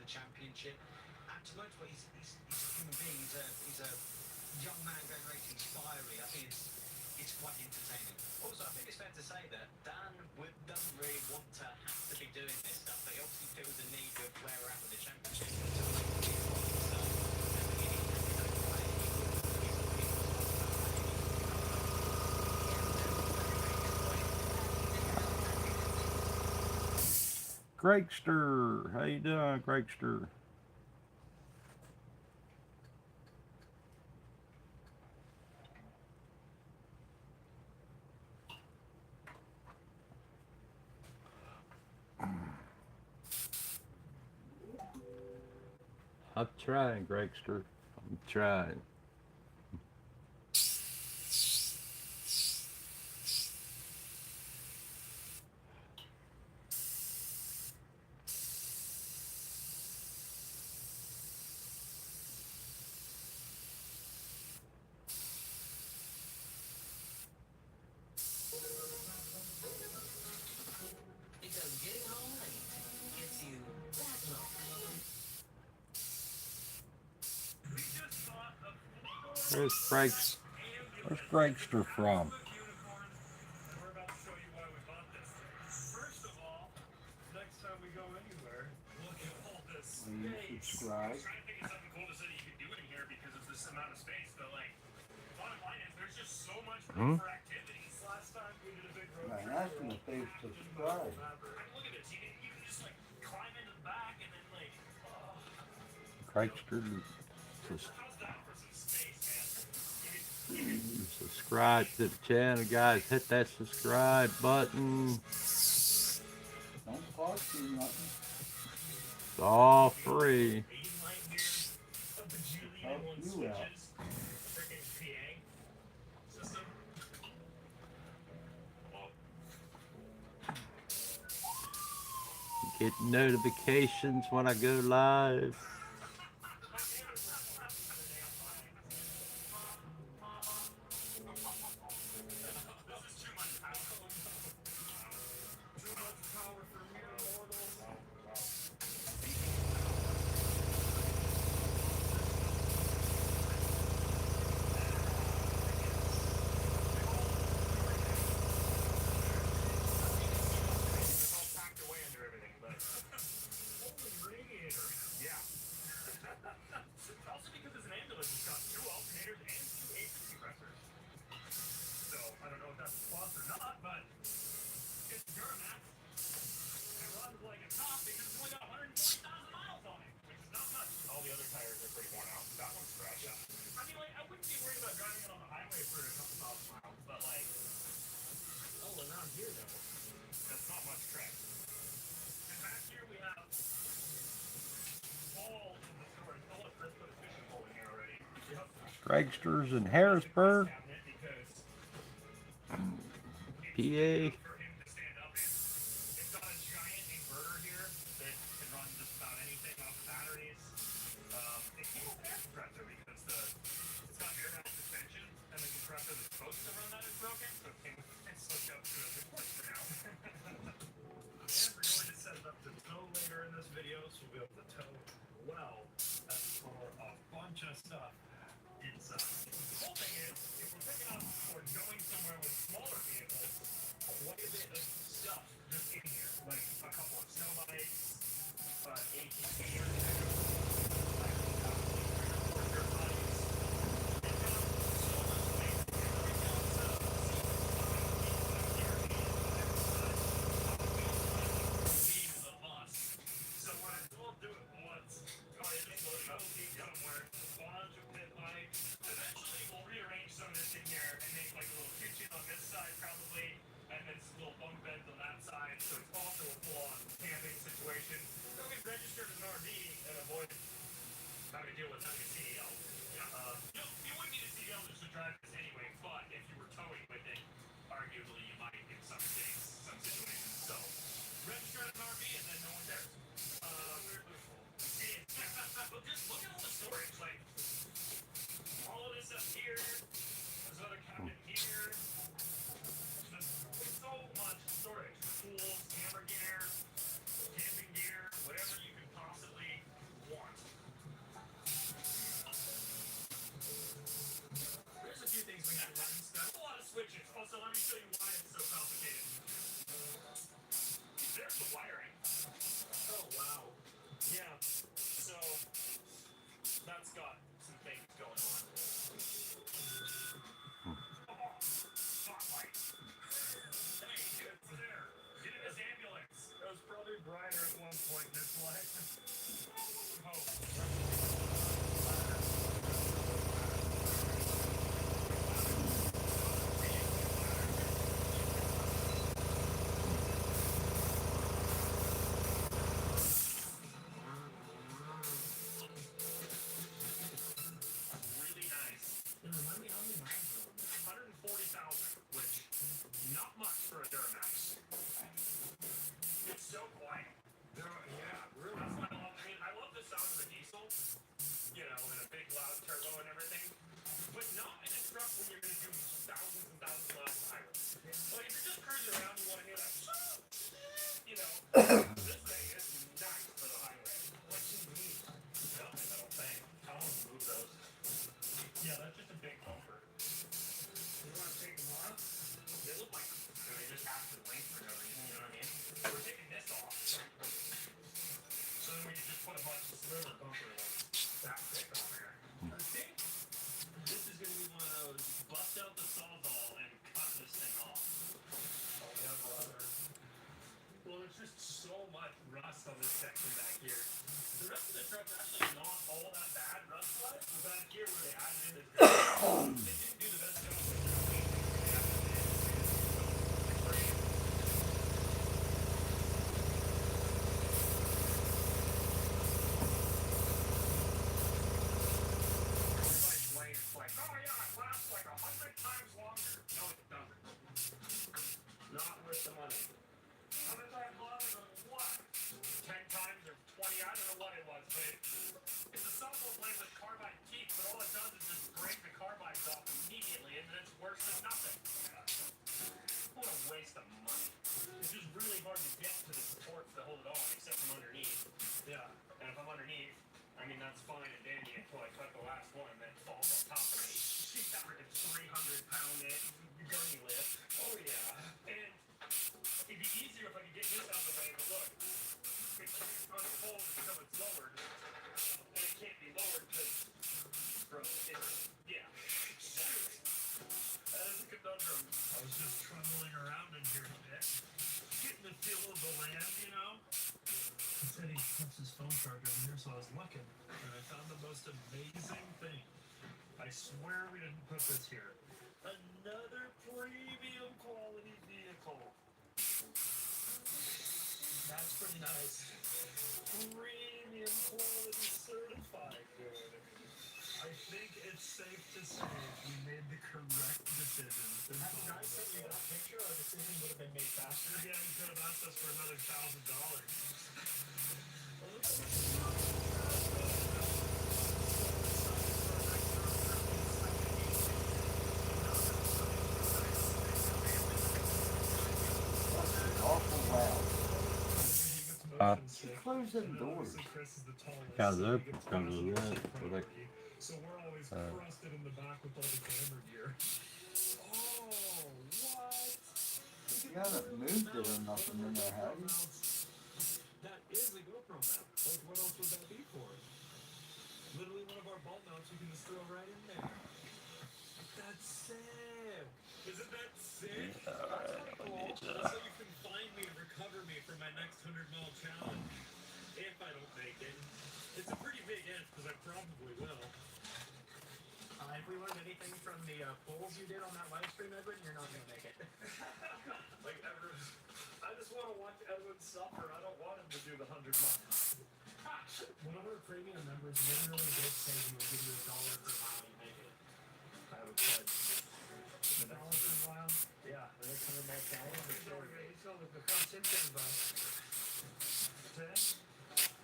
the championship. And to motorsport, he's a human being. He's a young man going racing, fiery. I think it's quite entertaining. Also, I think it's fair to say that Dan doesn't really want to have to be doing this stuff, but he obviously feels the need with where we're at with the championship to make it fun. So, Gregster, how you doing, Gregster? I'm trying, Gregster. I'm trying. Because getting home late gets you that low. Where's Gregster? Where's Gregster from? We're about to show you why we bought this. First of all, next time we go anywhere, look at all this space. Subscribe. I was trying to think of something cool to say that you could do in here because of this amount of space, but like, bottom line is there's just so much room for activities. Last time we did a big road Man, trip. that's gonna say subscribe. Look at this. You can just like climb into the back and then like, Gregster, just how's that for some space, man? subscribe to the channel, guys. Hit that subscribe button. Don't cost you nothing. It's all free. 80 light years, a bajillion and one Help you out. switches, a freaking PA system. Well, Get notifications when I go live. this is too much power. Too much power for mere mortals. It's all packed away under everything, but holy radiator. Yeah. Also because it's an ambulance, it's got 2 alternators and 2 AC compressors. So I don't know if that's a plus or not, but it's Duramax. It runs like a top because it's only got 140,000 miles on it, which is not much. All the other tires are pretty worn out. That one's fresh. I mean, like, I wouldn't be worried about driving it on the highway for a couple thousand miles, but like, oh, around here though, that's not much tread. And back here we have balls in the storage. Oh look, Chris put a fishing pole in here already. Yep. Gregster's in Harrisburg, Cabinet because PA. for him to stand up in. It's got a giant inverter here that can run just about anything off the batteries. It came with an air compressor because it's got air mount suspension and the compressor that's supposed to run that is broken, so it came it's hooked up to a report for now. And we're going to set it up to tow later in this video, so we'll be able to tow well and store a bunch of stuff inside. The whole thing is, if we're picking up or going somewhere with smaller vehicles, quite a bit of stuff just in here, like a couple of snow bikes, ATV or two, like a couple of 3 or 4 dirt bikes. It's got so much space. Everything else set up. Speed is a must. So what I will do it once. Oh, yeah, just load it up somewhere. Bunch of pit bikes. Eventually, we'll rearrange some of this in here and make like a little kitchen on this side, probably, and then some little bunk beds on that side. So it's also a full-on camping situation. So we registered an RV and avoid having to deal with having a CDL. You wouldn't need a CDL just to drive this anyway, but if you were towing with it, arguably you might in some things, some situations. So register an RV and then no one cares. But just look at all the storage, like all of this up here, this other cabinet here. Just so much storage. Tools, camera gear, camping gear, whatever you could possibly Really nice. And remind me how many miles are on there? 140,000, which not much for a Duramax. It's so quiet. Yeah, really. That's why I love. I mean, I love the sound of a diesel, you know, and a big loud turbo and everything, but not in a truck when you're gonna do thousands and thousands of miles of highway. Like if you're just cruising around, you want to hear that, you know. This thing is nice for the highway. What you need? Nothing, I don't think. I want to move those. Yeah, that's just a big bumper. You want to take them off? They look like they just have to link for no reason, you know what I mean? We're taking this off. So then we can just put a bunch of slimmer bumper ones that thick on there. I think this is going to be one of those bust out the sawzall and cut this thing off. Oh, yeah, brother. Well, there's just so much rust on this section back here. The rest of the truck's actually not all that bad rust-wise. The back here where they added in this dirt, they didn't do the best job with their paint. They added in everybody's blame. It's like, oh yeah, it lasts like 100 times longer. No, it doesn't. Not worth the money. 100 times longer than what? 10 times or 20? I don't know what it was, but it's a Sumco blade with carbide teeth, but all it does is just break the carbides off immediately, and then it's worse than nothing. What a waste of money. It's just really hard to get to the supports that hold it on, except from underneath. Yeah, and if I'm underneath, I mean, that's fine and dandy until I cut the last one and then it falls on top of me. She's that freaking 300-pound gurney lift. Oh, yeah. And it'd be easier if I could get this out of the way, but look, it can't unfold until it's lowered. And it can't be lowered because, bro, yeah, exactly. That is a conundrum. I was just trundling around in here a bit, getting the feel of the land, you know? He said he puts his phone charger in here, so I was looking, and I found the most amazing thing. I swear we didn't put this here. Another premium quality vehicle. That's pretty nice. Premium quality certified, dude. I think it's safe to say we made the correct decision. Had I sent you that picture, our decision would have been made faster. Yeah, you could have asked us for another $1,000. Awful loud. She closed them doors. Because they're because of that. So they, So we're always crusted in the back with all the camera gear. Oh, what? You haven't moved it or nothing in there, have you? That is a GoPro mount. Like, what else would that be for? Literally one of our ball mounts you can just throw right in there. That's sick. Isn't that sick? That's pretty cool. So you can find me and recover me for my next 100-mile challenge. If I don't make it. It's a pretty big if, because I probably will. If we learned anything from the polls you did on that live stream, Edwin, you're not going to make it. Like, I just want to watch Edwin suffer. I don't want him to do the 100 miles. One of our premium members literally did say he would give you $1 per mile you make it. I would pledge. $1 per mile? Yeah, the next 100-mile challenge. He's going to become Simpson, but 10?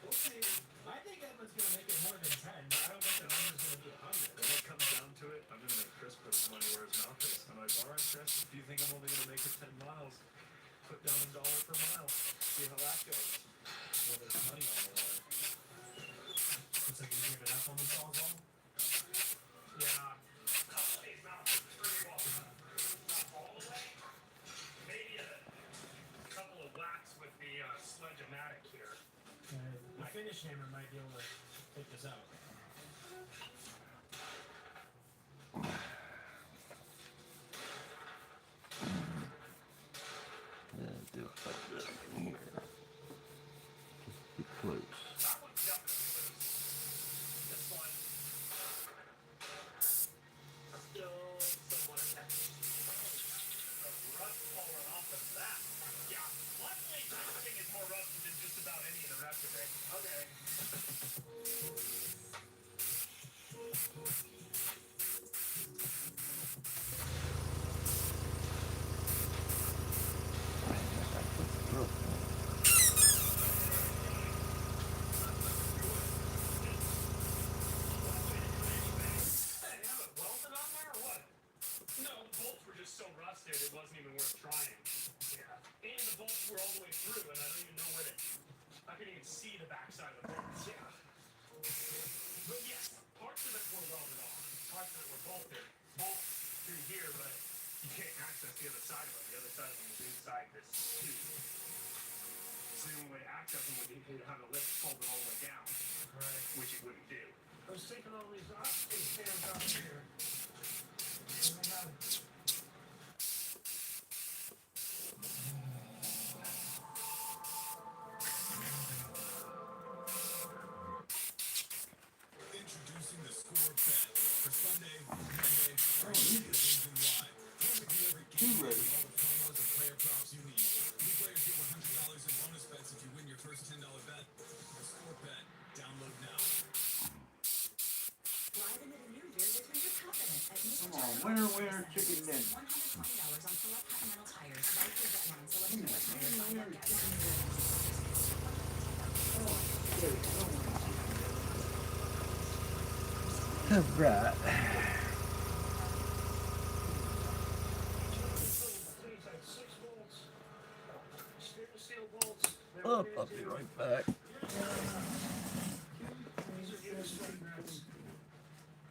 We'll see. I think Edwin's going to make it more than 10, but I don't think the number's going to be 100. When it comes down to it, I'm going to make Chris put his money where his mouth is. I'm like, all right, Chris, if you think I'm only going to make it 10 miles, put down $1 per mile. See how that goes. Well, there's money on the line. Looks like you're giving up on the sawzall? Yeah. These mountains are pretty well. Not all the way. Maybe a couple of whacks with the sledge-o-matic here. The finish hammer might be able to pick this out. yeah, do it like that in here. Just be close. bolted. Bolt through here, but you can't access the other side of them. The other side of them is inside this tube. So the only way to access them would be to have a lift pull them all the way down, Right. which it wouldn't do. I was taking all these stands out here. And I got Introducing the Score Bet for Sunday, Monday, Tuesday, and live. Play with you every game with all the promos and player props you need. New players get $100 in bonus bets if you win your first $10 bet. The Score Bet. Download now. Live into the new year with your confidence at Mr. Come on, Tire. winner, winner, chicken dinner. $120 on select Continental tires. Right through that line. Select Miller tires. Buy one, get one. Right. these had 6 bolts, stainless steel bolts. They Oh, went I'll be into- right back. These are Unistrut nuts.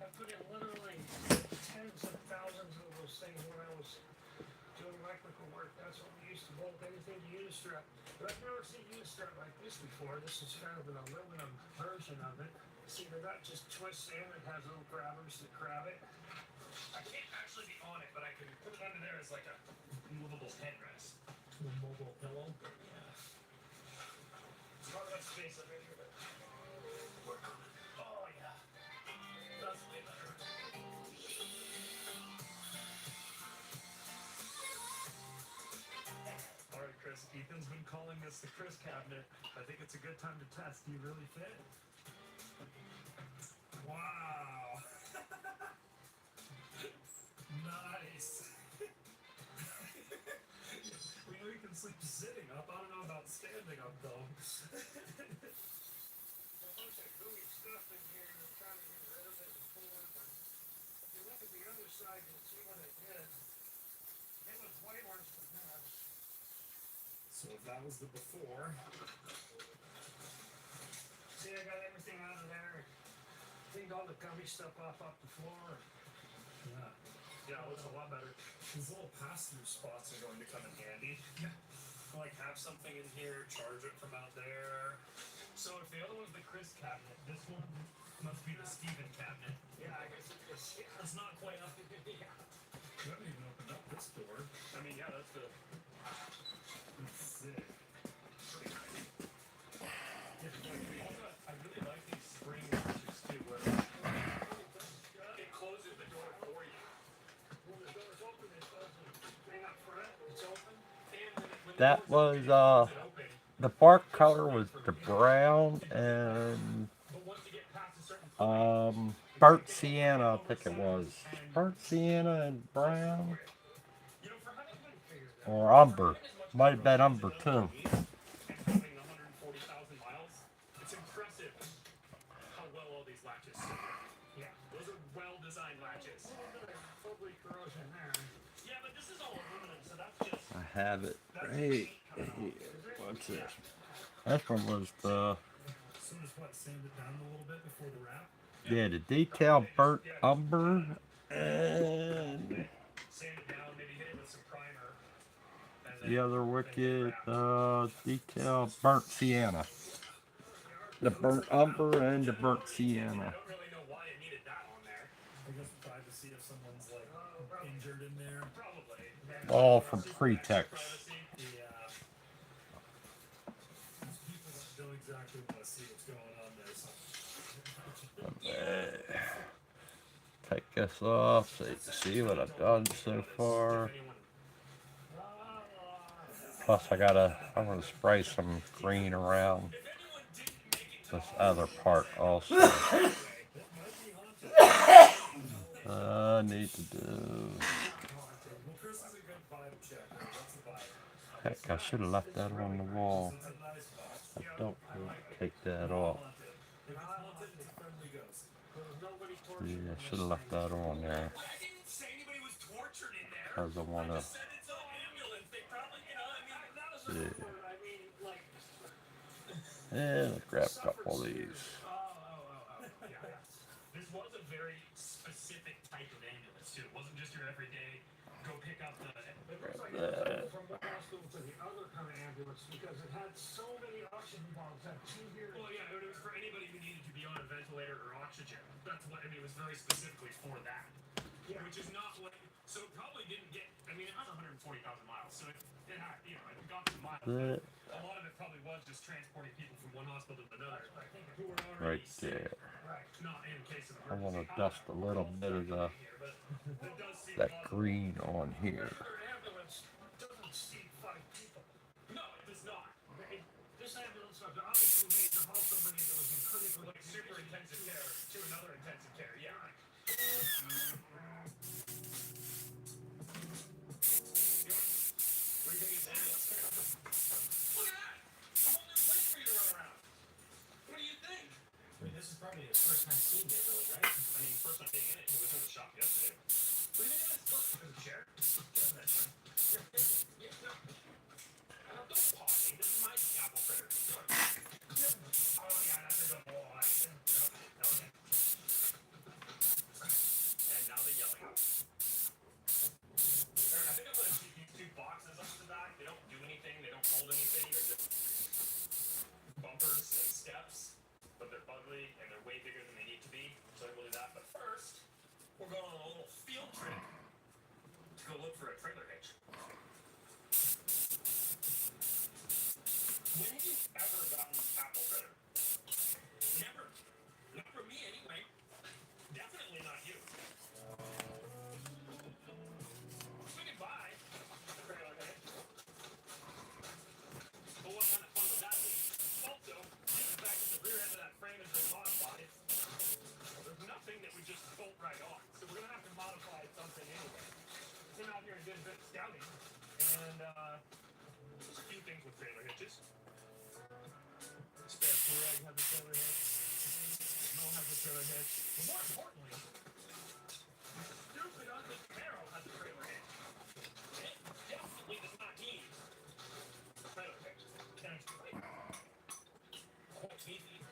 I put in literally tens of thousands of those things when I was doing electrical work. That's what we used to bolt anything to Unistrut. But I've never seen Unistrut like this before. This is kind of an aluminum version of it. See, the nut just twists in. It has little grabbers that grab it. I can't actually be on it, but I can put it under there as like a movable headrest. A mobile pillow. It's not enough space up in here, but work on it. Oh yeah, that's way better. All right, Chris. Ethan's been calling this the Chris cabinet. I think it's a good time to test. Do you really fit? Wow. Nice. We know you can sleep sitting up. I don't know about standing up though. There's a bunch of gooey stuff in here and I'm trying to get rid of it before, but if you look at the other side, you'll see what I did. It was way worse than this. So if that was the before, See, I got everything out of there. Cleaned all the gummy stuff off the floor. yeah, it looks a lot better. These little pass-through spots are going to come in handy. Like have something in here, charge it from out there. So if the other one's the Chris cabinet, this one must be the Steven cabinet. Yeah, I guess it is. Yeah. It's not quite up. Yeah. You haven't even opened up this door. I mean, yeah, that's the. That's sick. Pretty nice. Also, I really like these spring latches too, where it closes the door for you. When the door's open, it doesn't hang up front. It's open. And when the That door's was open, it opens. the bark color was the brown and But once you get past a certain point, burnt sienna, I think it was. Burnt sienna and brown you know, for having been or umber. Might have been umber too. and having 140,000 miles, it's impressive how well all these latches sit. Yeah. Those are well-designed latches. Totally corrosion there. Yeah, but this is all aluminum, so that's just I have it that's right paint coming here. off. What's this? This one was the So just what, sand it down a little bit before the wrap? the detail burnt umber and Sand it down, maybe hit it with some primer. And the other wicked detail burnt sienna. The burnt umber and the burnt sienna. I don't really know why it needed that on there. I guess tried to see if someone's like injured in there. Probably. All from pretext. Privacy. Yeah. These people don't exactly want to see what's going on there. So. Take this off so see what I've done so far. Plus I'm gonna spray some green around this other part also. I need to do. Well, Chris is a good vibe checker. That's the vibe. Heck, I should have left that on the wall. It's a nice box. I don't want to take that off. If it's haunted, it's a friendly ghost. There was nobody tortured. Yeah, I should have left that on there I didn't say anybody was tortured in there. because I want to. Said it's an ambulance. They probably, you know, I mean, that was a Yeah. I mean, like, Yeah, let's grab a couple of these. Yeah. This was a very specific type of ambulance too. It wasn't just your everyday go pick up the. It looks like it was from one hospital to the other kind of ambulance because it had so many oxygen bottles. Had 2 here. Well, yeah, it was for anybody who needed to be on a ventilator or oxygen. That's what I mean. It was very specifically for that. Yeah. Which is not what. So it probably didn't get. I mean, it has 140,000 miles, so it had, you know, it got some miles. That But a lot of it probably was just transporting people from one hospital to another. I think it Who were already right sick, there. right. not in case of I emergency. want to dust a little bit of the It does seem that plausible. green on here. Regular ambulance doesn't seat 5 people. No, it does not. This ambulance was obviously made to haul somebody that was in critical Like super intensive care to another intensive care. Yeah. What do you think of this ambulance? Look at that! A whole new place for you to run around. What do you think? I mean, this is probably his first time seeing it, really, right? I mean, first time being in it. It was in the shop yesterday. What do you think of this? Look, there's a chair. Get in that chair. Yeah, no. Don't paw me. This is my apple fritter. Oh, yeah, that's a good boy. Okay. And now the yelling. I think I'm going to keep these 2 boxes up to the back. They don't do anything. They don't hold anything. They're just bumpers and steps. But they're ugly and they're way bigger than they need to be. So I will do that. But first, we're going on a little field trip to go look for a trailer hitch. When have you ever gotten apple fritter? Never. Not from me anyway. Definitely not you. We could buy a trailer hitch. But what kind of fun would that be? Also, given the fact that the rear end of that frame has been modified, there's nothing that would just bolt right on. So we're gonna have to modify something anyway. Came out here and did a bit of scouting, and there's a few things with trailer hitches. Spare Touareg has a trailer hitch. No has a trailer hitch. But more importantly, stupid ugly Camaro has a trailer hitch. And it definitely does not need a trailer hitch. And it's quite easy.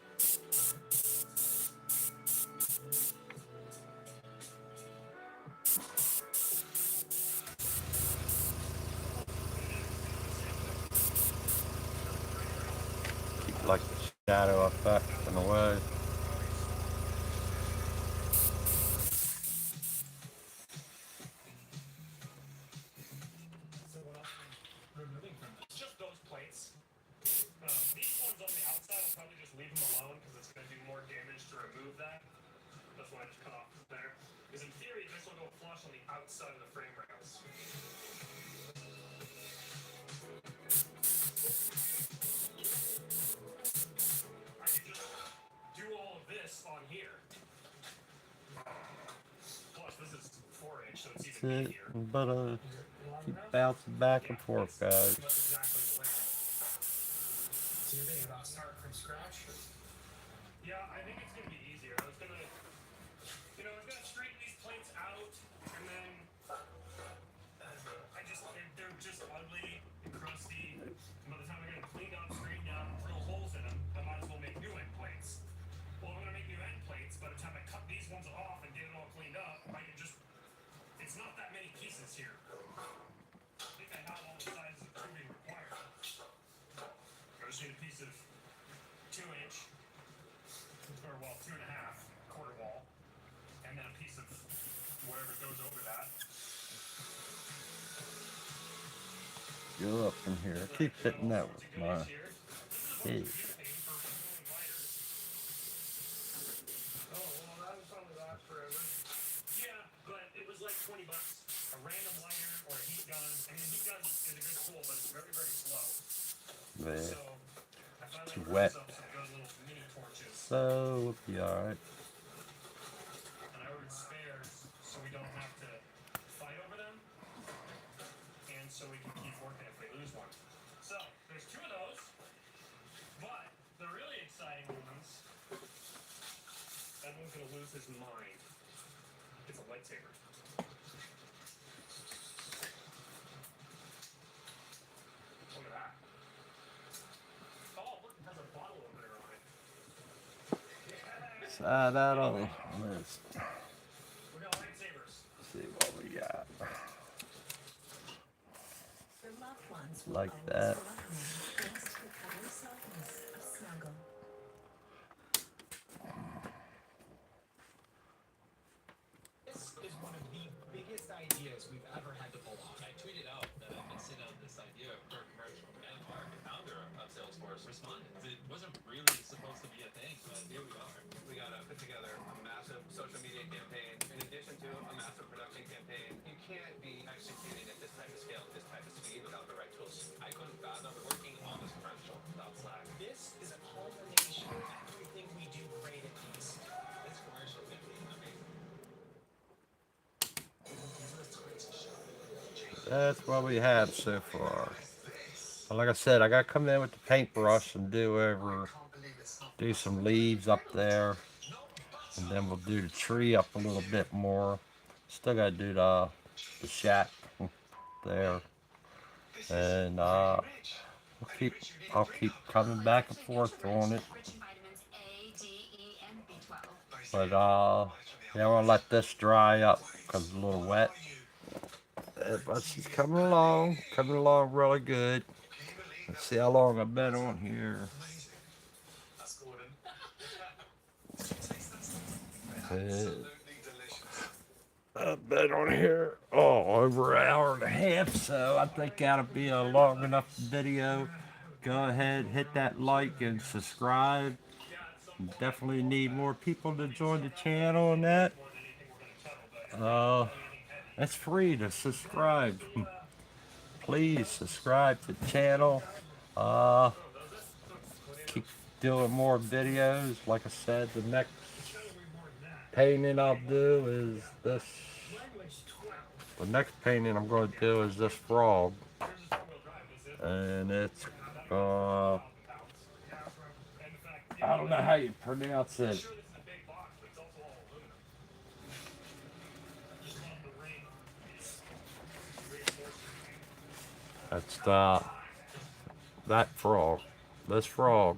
Keep like the shadow effect in a way. So what else are we removing from this? Just those plates. These ones on the outside, I'll probably just leave them alone because it's going to do more damage to remove that. That's why I just cut off there. Because in theory, this will go flush on the outside of the frame rails. I could just do all of this on here. Plus, this is 4-inch, so it's That's even it. easier. But keep bouncing back and forth, guys. That's exactly the plan. So you're thinking about starting from scratch? Yeah, I think it's gonna be easier. I was gonna, you know, I was gonna straighten these plates out, and then they're just ugly and crusty. And by the time I get them cleaned up, straightened out, and drill holes in them, I might as well make new end plates. Well, I'm gonna make new end plates. By the time I cut these ones off and get it all cleaned up, I can just, it's not that many pieces here. I think I have all the sizes of tubing required. I just need a piece of 2-inch. Or well, 2.5 quarter wall, and then a piece of whatever goes over that. Go up in here. Keep hitting that with my head. Hey. Oh, well, that would probably last forever. Yeah, but it was like $20. A random lighter or a heat gun. I mean, the heat gun is a good tool, but it's very, very slow. There. So I finally Too ordered wet. myself some good little mini torches. So we'll be alright. And I ordered spares so we don't have to fight over them, and so we can keep working if we lose one. So there's 2 of those, but the really exciting ones, Edwin's gonna lose his mind. It's a lightsaber. Look at that. Oh, look, it has a bottle opener on it. add that on the list. We got lightsabers. See what we got. Your loved ones will Like always that. welcome you, thanks to the cuddly softness of Snuggle. This is one of the biggest ideas we've ever had to pull off. I tweeted out that I could send out this idea for a commercial, and Mark, the founder of Salesforce, responded. It wasn't really supposed to be a thing, but here we are. We gotta put together a massive social media campaign in addition to a massive production campaign. You can't be executing at this type of scale, this type of speed without the right tools. I couldn't fathom working on this commercial without Slack. This is a culmination of everything we do great at Beast. This commercial is gonna be amazing. That's what we have so far. But like I said, I gotta come in with the paintbrush and do some leaves up there, and then we'll do the tree up a little bit more. Still gotta do the shack there, and I'll keep coming back and forth on it. Rich in vitamins A, D, E, and B12. But yeah, I'm gonna let this dry up because it's a little wet. But she's coming along really good. Let's see how long I've been on here. That's Gordon. I've been on here over an hour and a half, so I think that'll be a long enough video. Go ahead, hit that like and subscribe. Definitely need more people to join the channel and that. It's free to subscribe. Please subscribe to the channel. Keep doing more videos. Like I said, the next painting I'll do is this. The next painting I'm going to do is this frog, and it's I don't know how you pronounce it. That's that frog. This frog.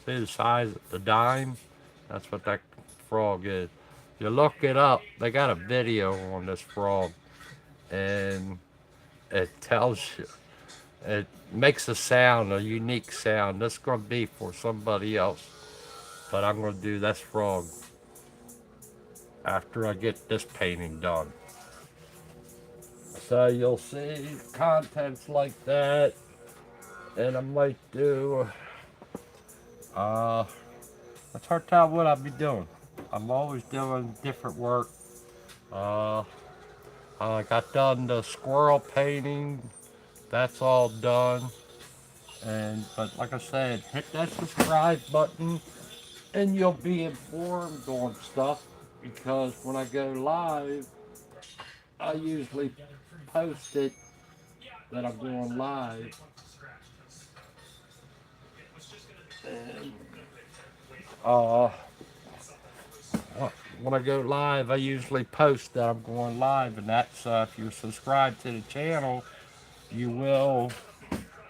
See the size of the dime? That's what that frog is. You look it up, they got a video on this frog, and it tells you, it makes a sound, a unique sound. That's going to be for somebody else, but I'm going to do this frog after I get this painting done. So you'll see contents like that, and I might do, it's hard to tell what I'll be doing. I'm always doing different work. I got done the squirrel painting, that's all done. But like I said, hit that subscribe button and you'll be informed on stuff, because when I go live, I usually post it that I'm going live. And when I go live, I usually post that I'm going live, and that's if you're subscribed to the channel, you will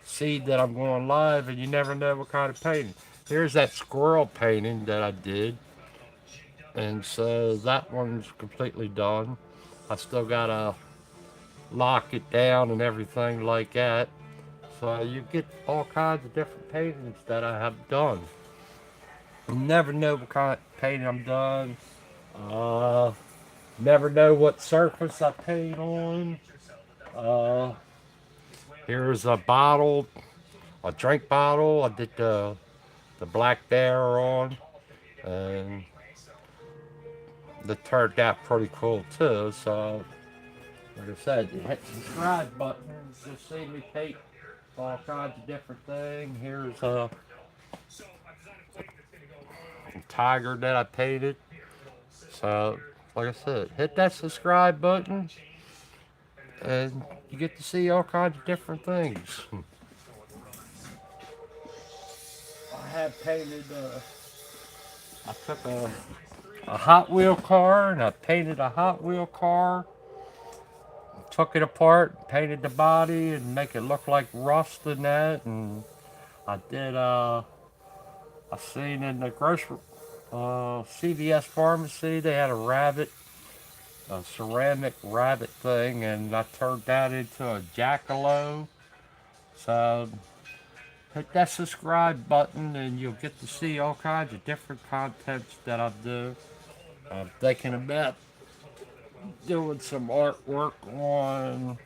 see that I'm going live, and you never know what kind of painting. Here's that squirrel painting that I did, and so that one's completely done. I still gotta lock it down and everything like that. So you get all kinds of different paintings that I have done. You never know what kind of painting I'm done. Never know what surface I paint on. Here's a bottle, a drink bottle. I did the black bear on, and that turned out pretty cool too. So, like I said, hit the subscribe button. You'll see me paint all kinds of different things. Here's a tiger that I painted. So, like I said, hit that subscribe button, and you get to see all kinds of different things. I have painted, I took a Hot Wheel car, and I painted a Hot Wheel car, took it apart, painted the body and make it look like rust and that, and I did, I seen in the CVS Pharmacy. They had a ceramic rabbit thing, and I turned that into a jackalope. So hit that subscribe button, and you'll get to see all kinds of different contents that I do. I'm thinking about doing some artwork on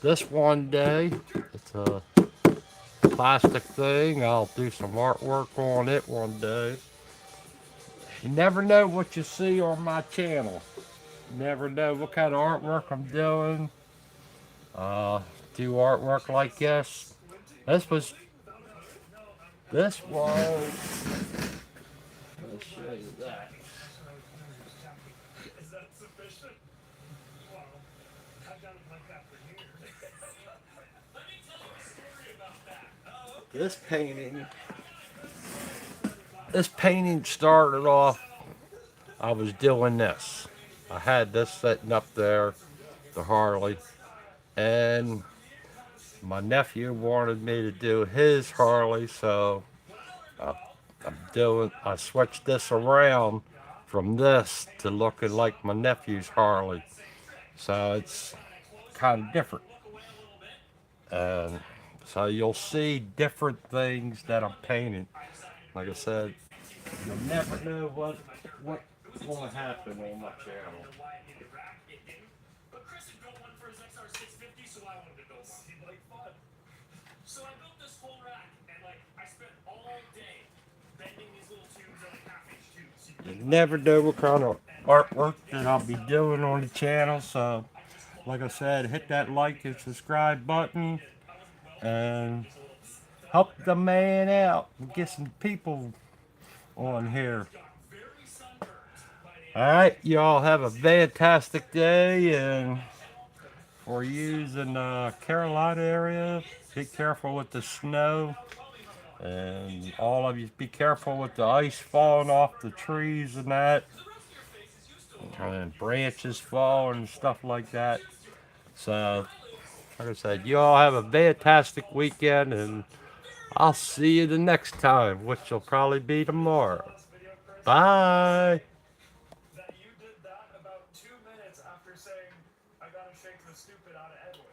this one day. It's a plastic thing. I'll do some artwork on it one day. You never know what you see on my channel. You never know what kind of artwork I'm doing. Do artwork like this. This was. Let's show you that. Is that sufficient? Well, I've done it like that for years. Let me tell you a story about that. Oh, okay. This painting started off, I was doing this. I had this sitting up there, the Harley, and my nephew wanted me to do his Harley, so I switched this around from this to looking like my nephew's Harley. So it's kind of different. And so you'll see different things that I'm painting. Like I said, you'll never know what's going to happen on my channel. Why I needed rack, it didn't. But Chris had built one for his XR 650, so I wanted to build one. Seemed like fun. So I built this whole rack, and I spent all day bending these little tubes are like half-inch tubes. You never know what kind of artwork that I'll be doing on the channel. So, like I said, hit that like and subscribe button and help the man out and get some people on here. Alright, y'all have a fantastic day, and for yous in the Carolina area, be careful with the snow, and all of you be careful with the ice falling off the trees and that, and branches falling and stuff like that. So, like I said, you all have a fantastic weekend, and I'll see you the next time, which will probably be tomorrow. Bye. That you did that about 2 minutes after saying, I gotta shake the stupid out of Edwin.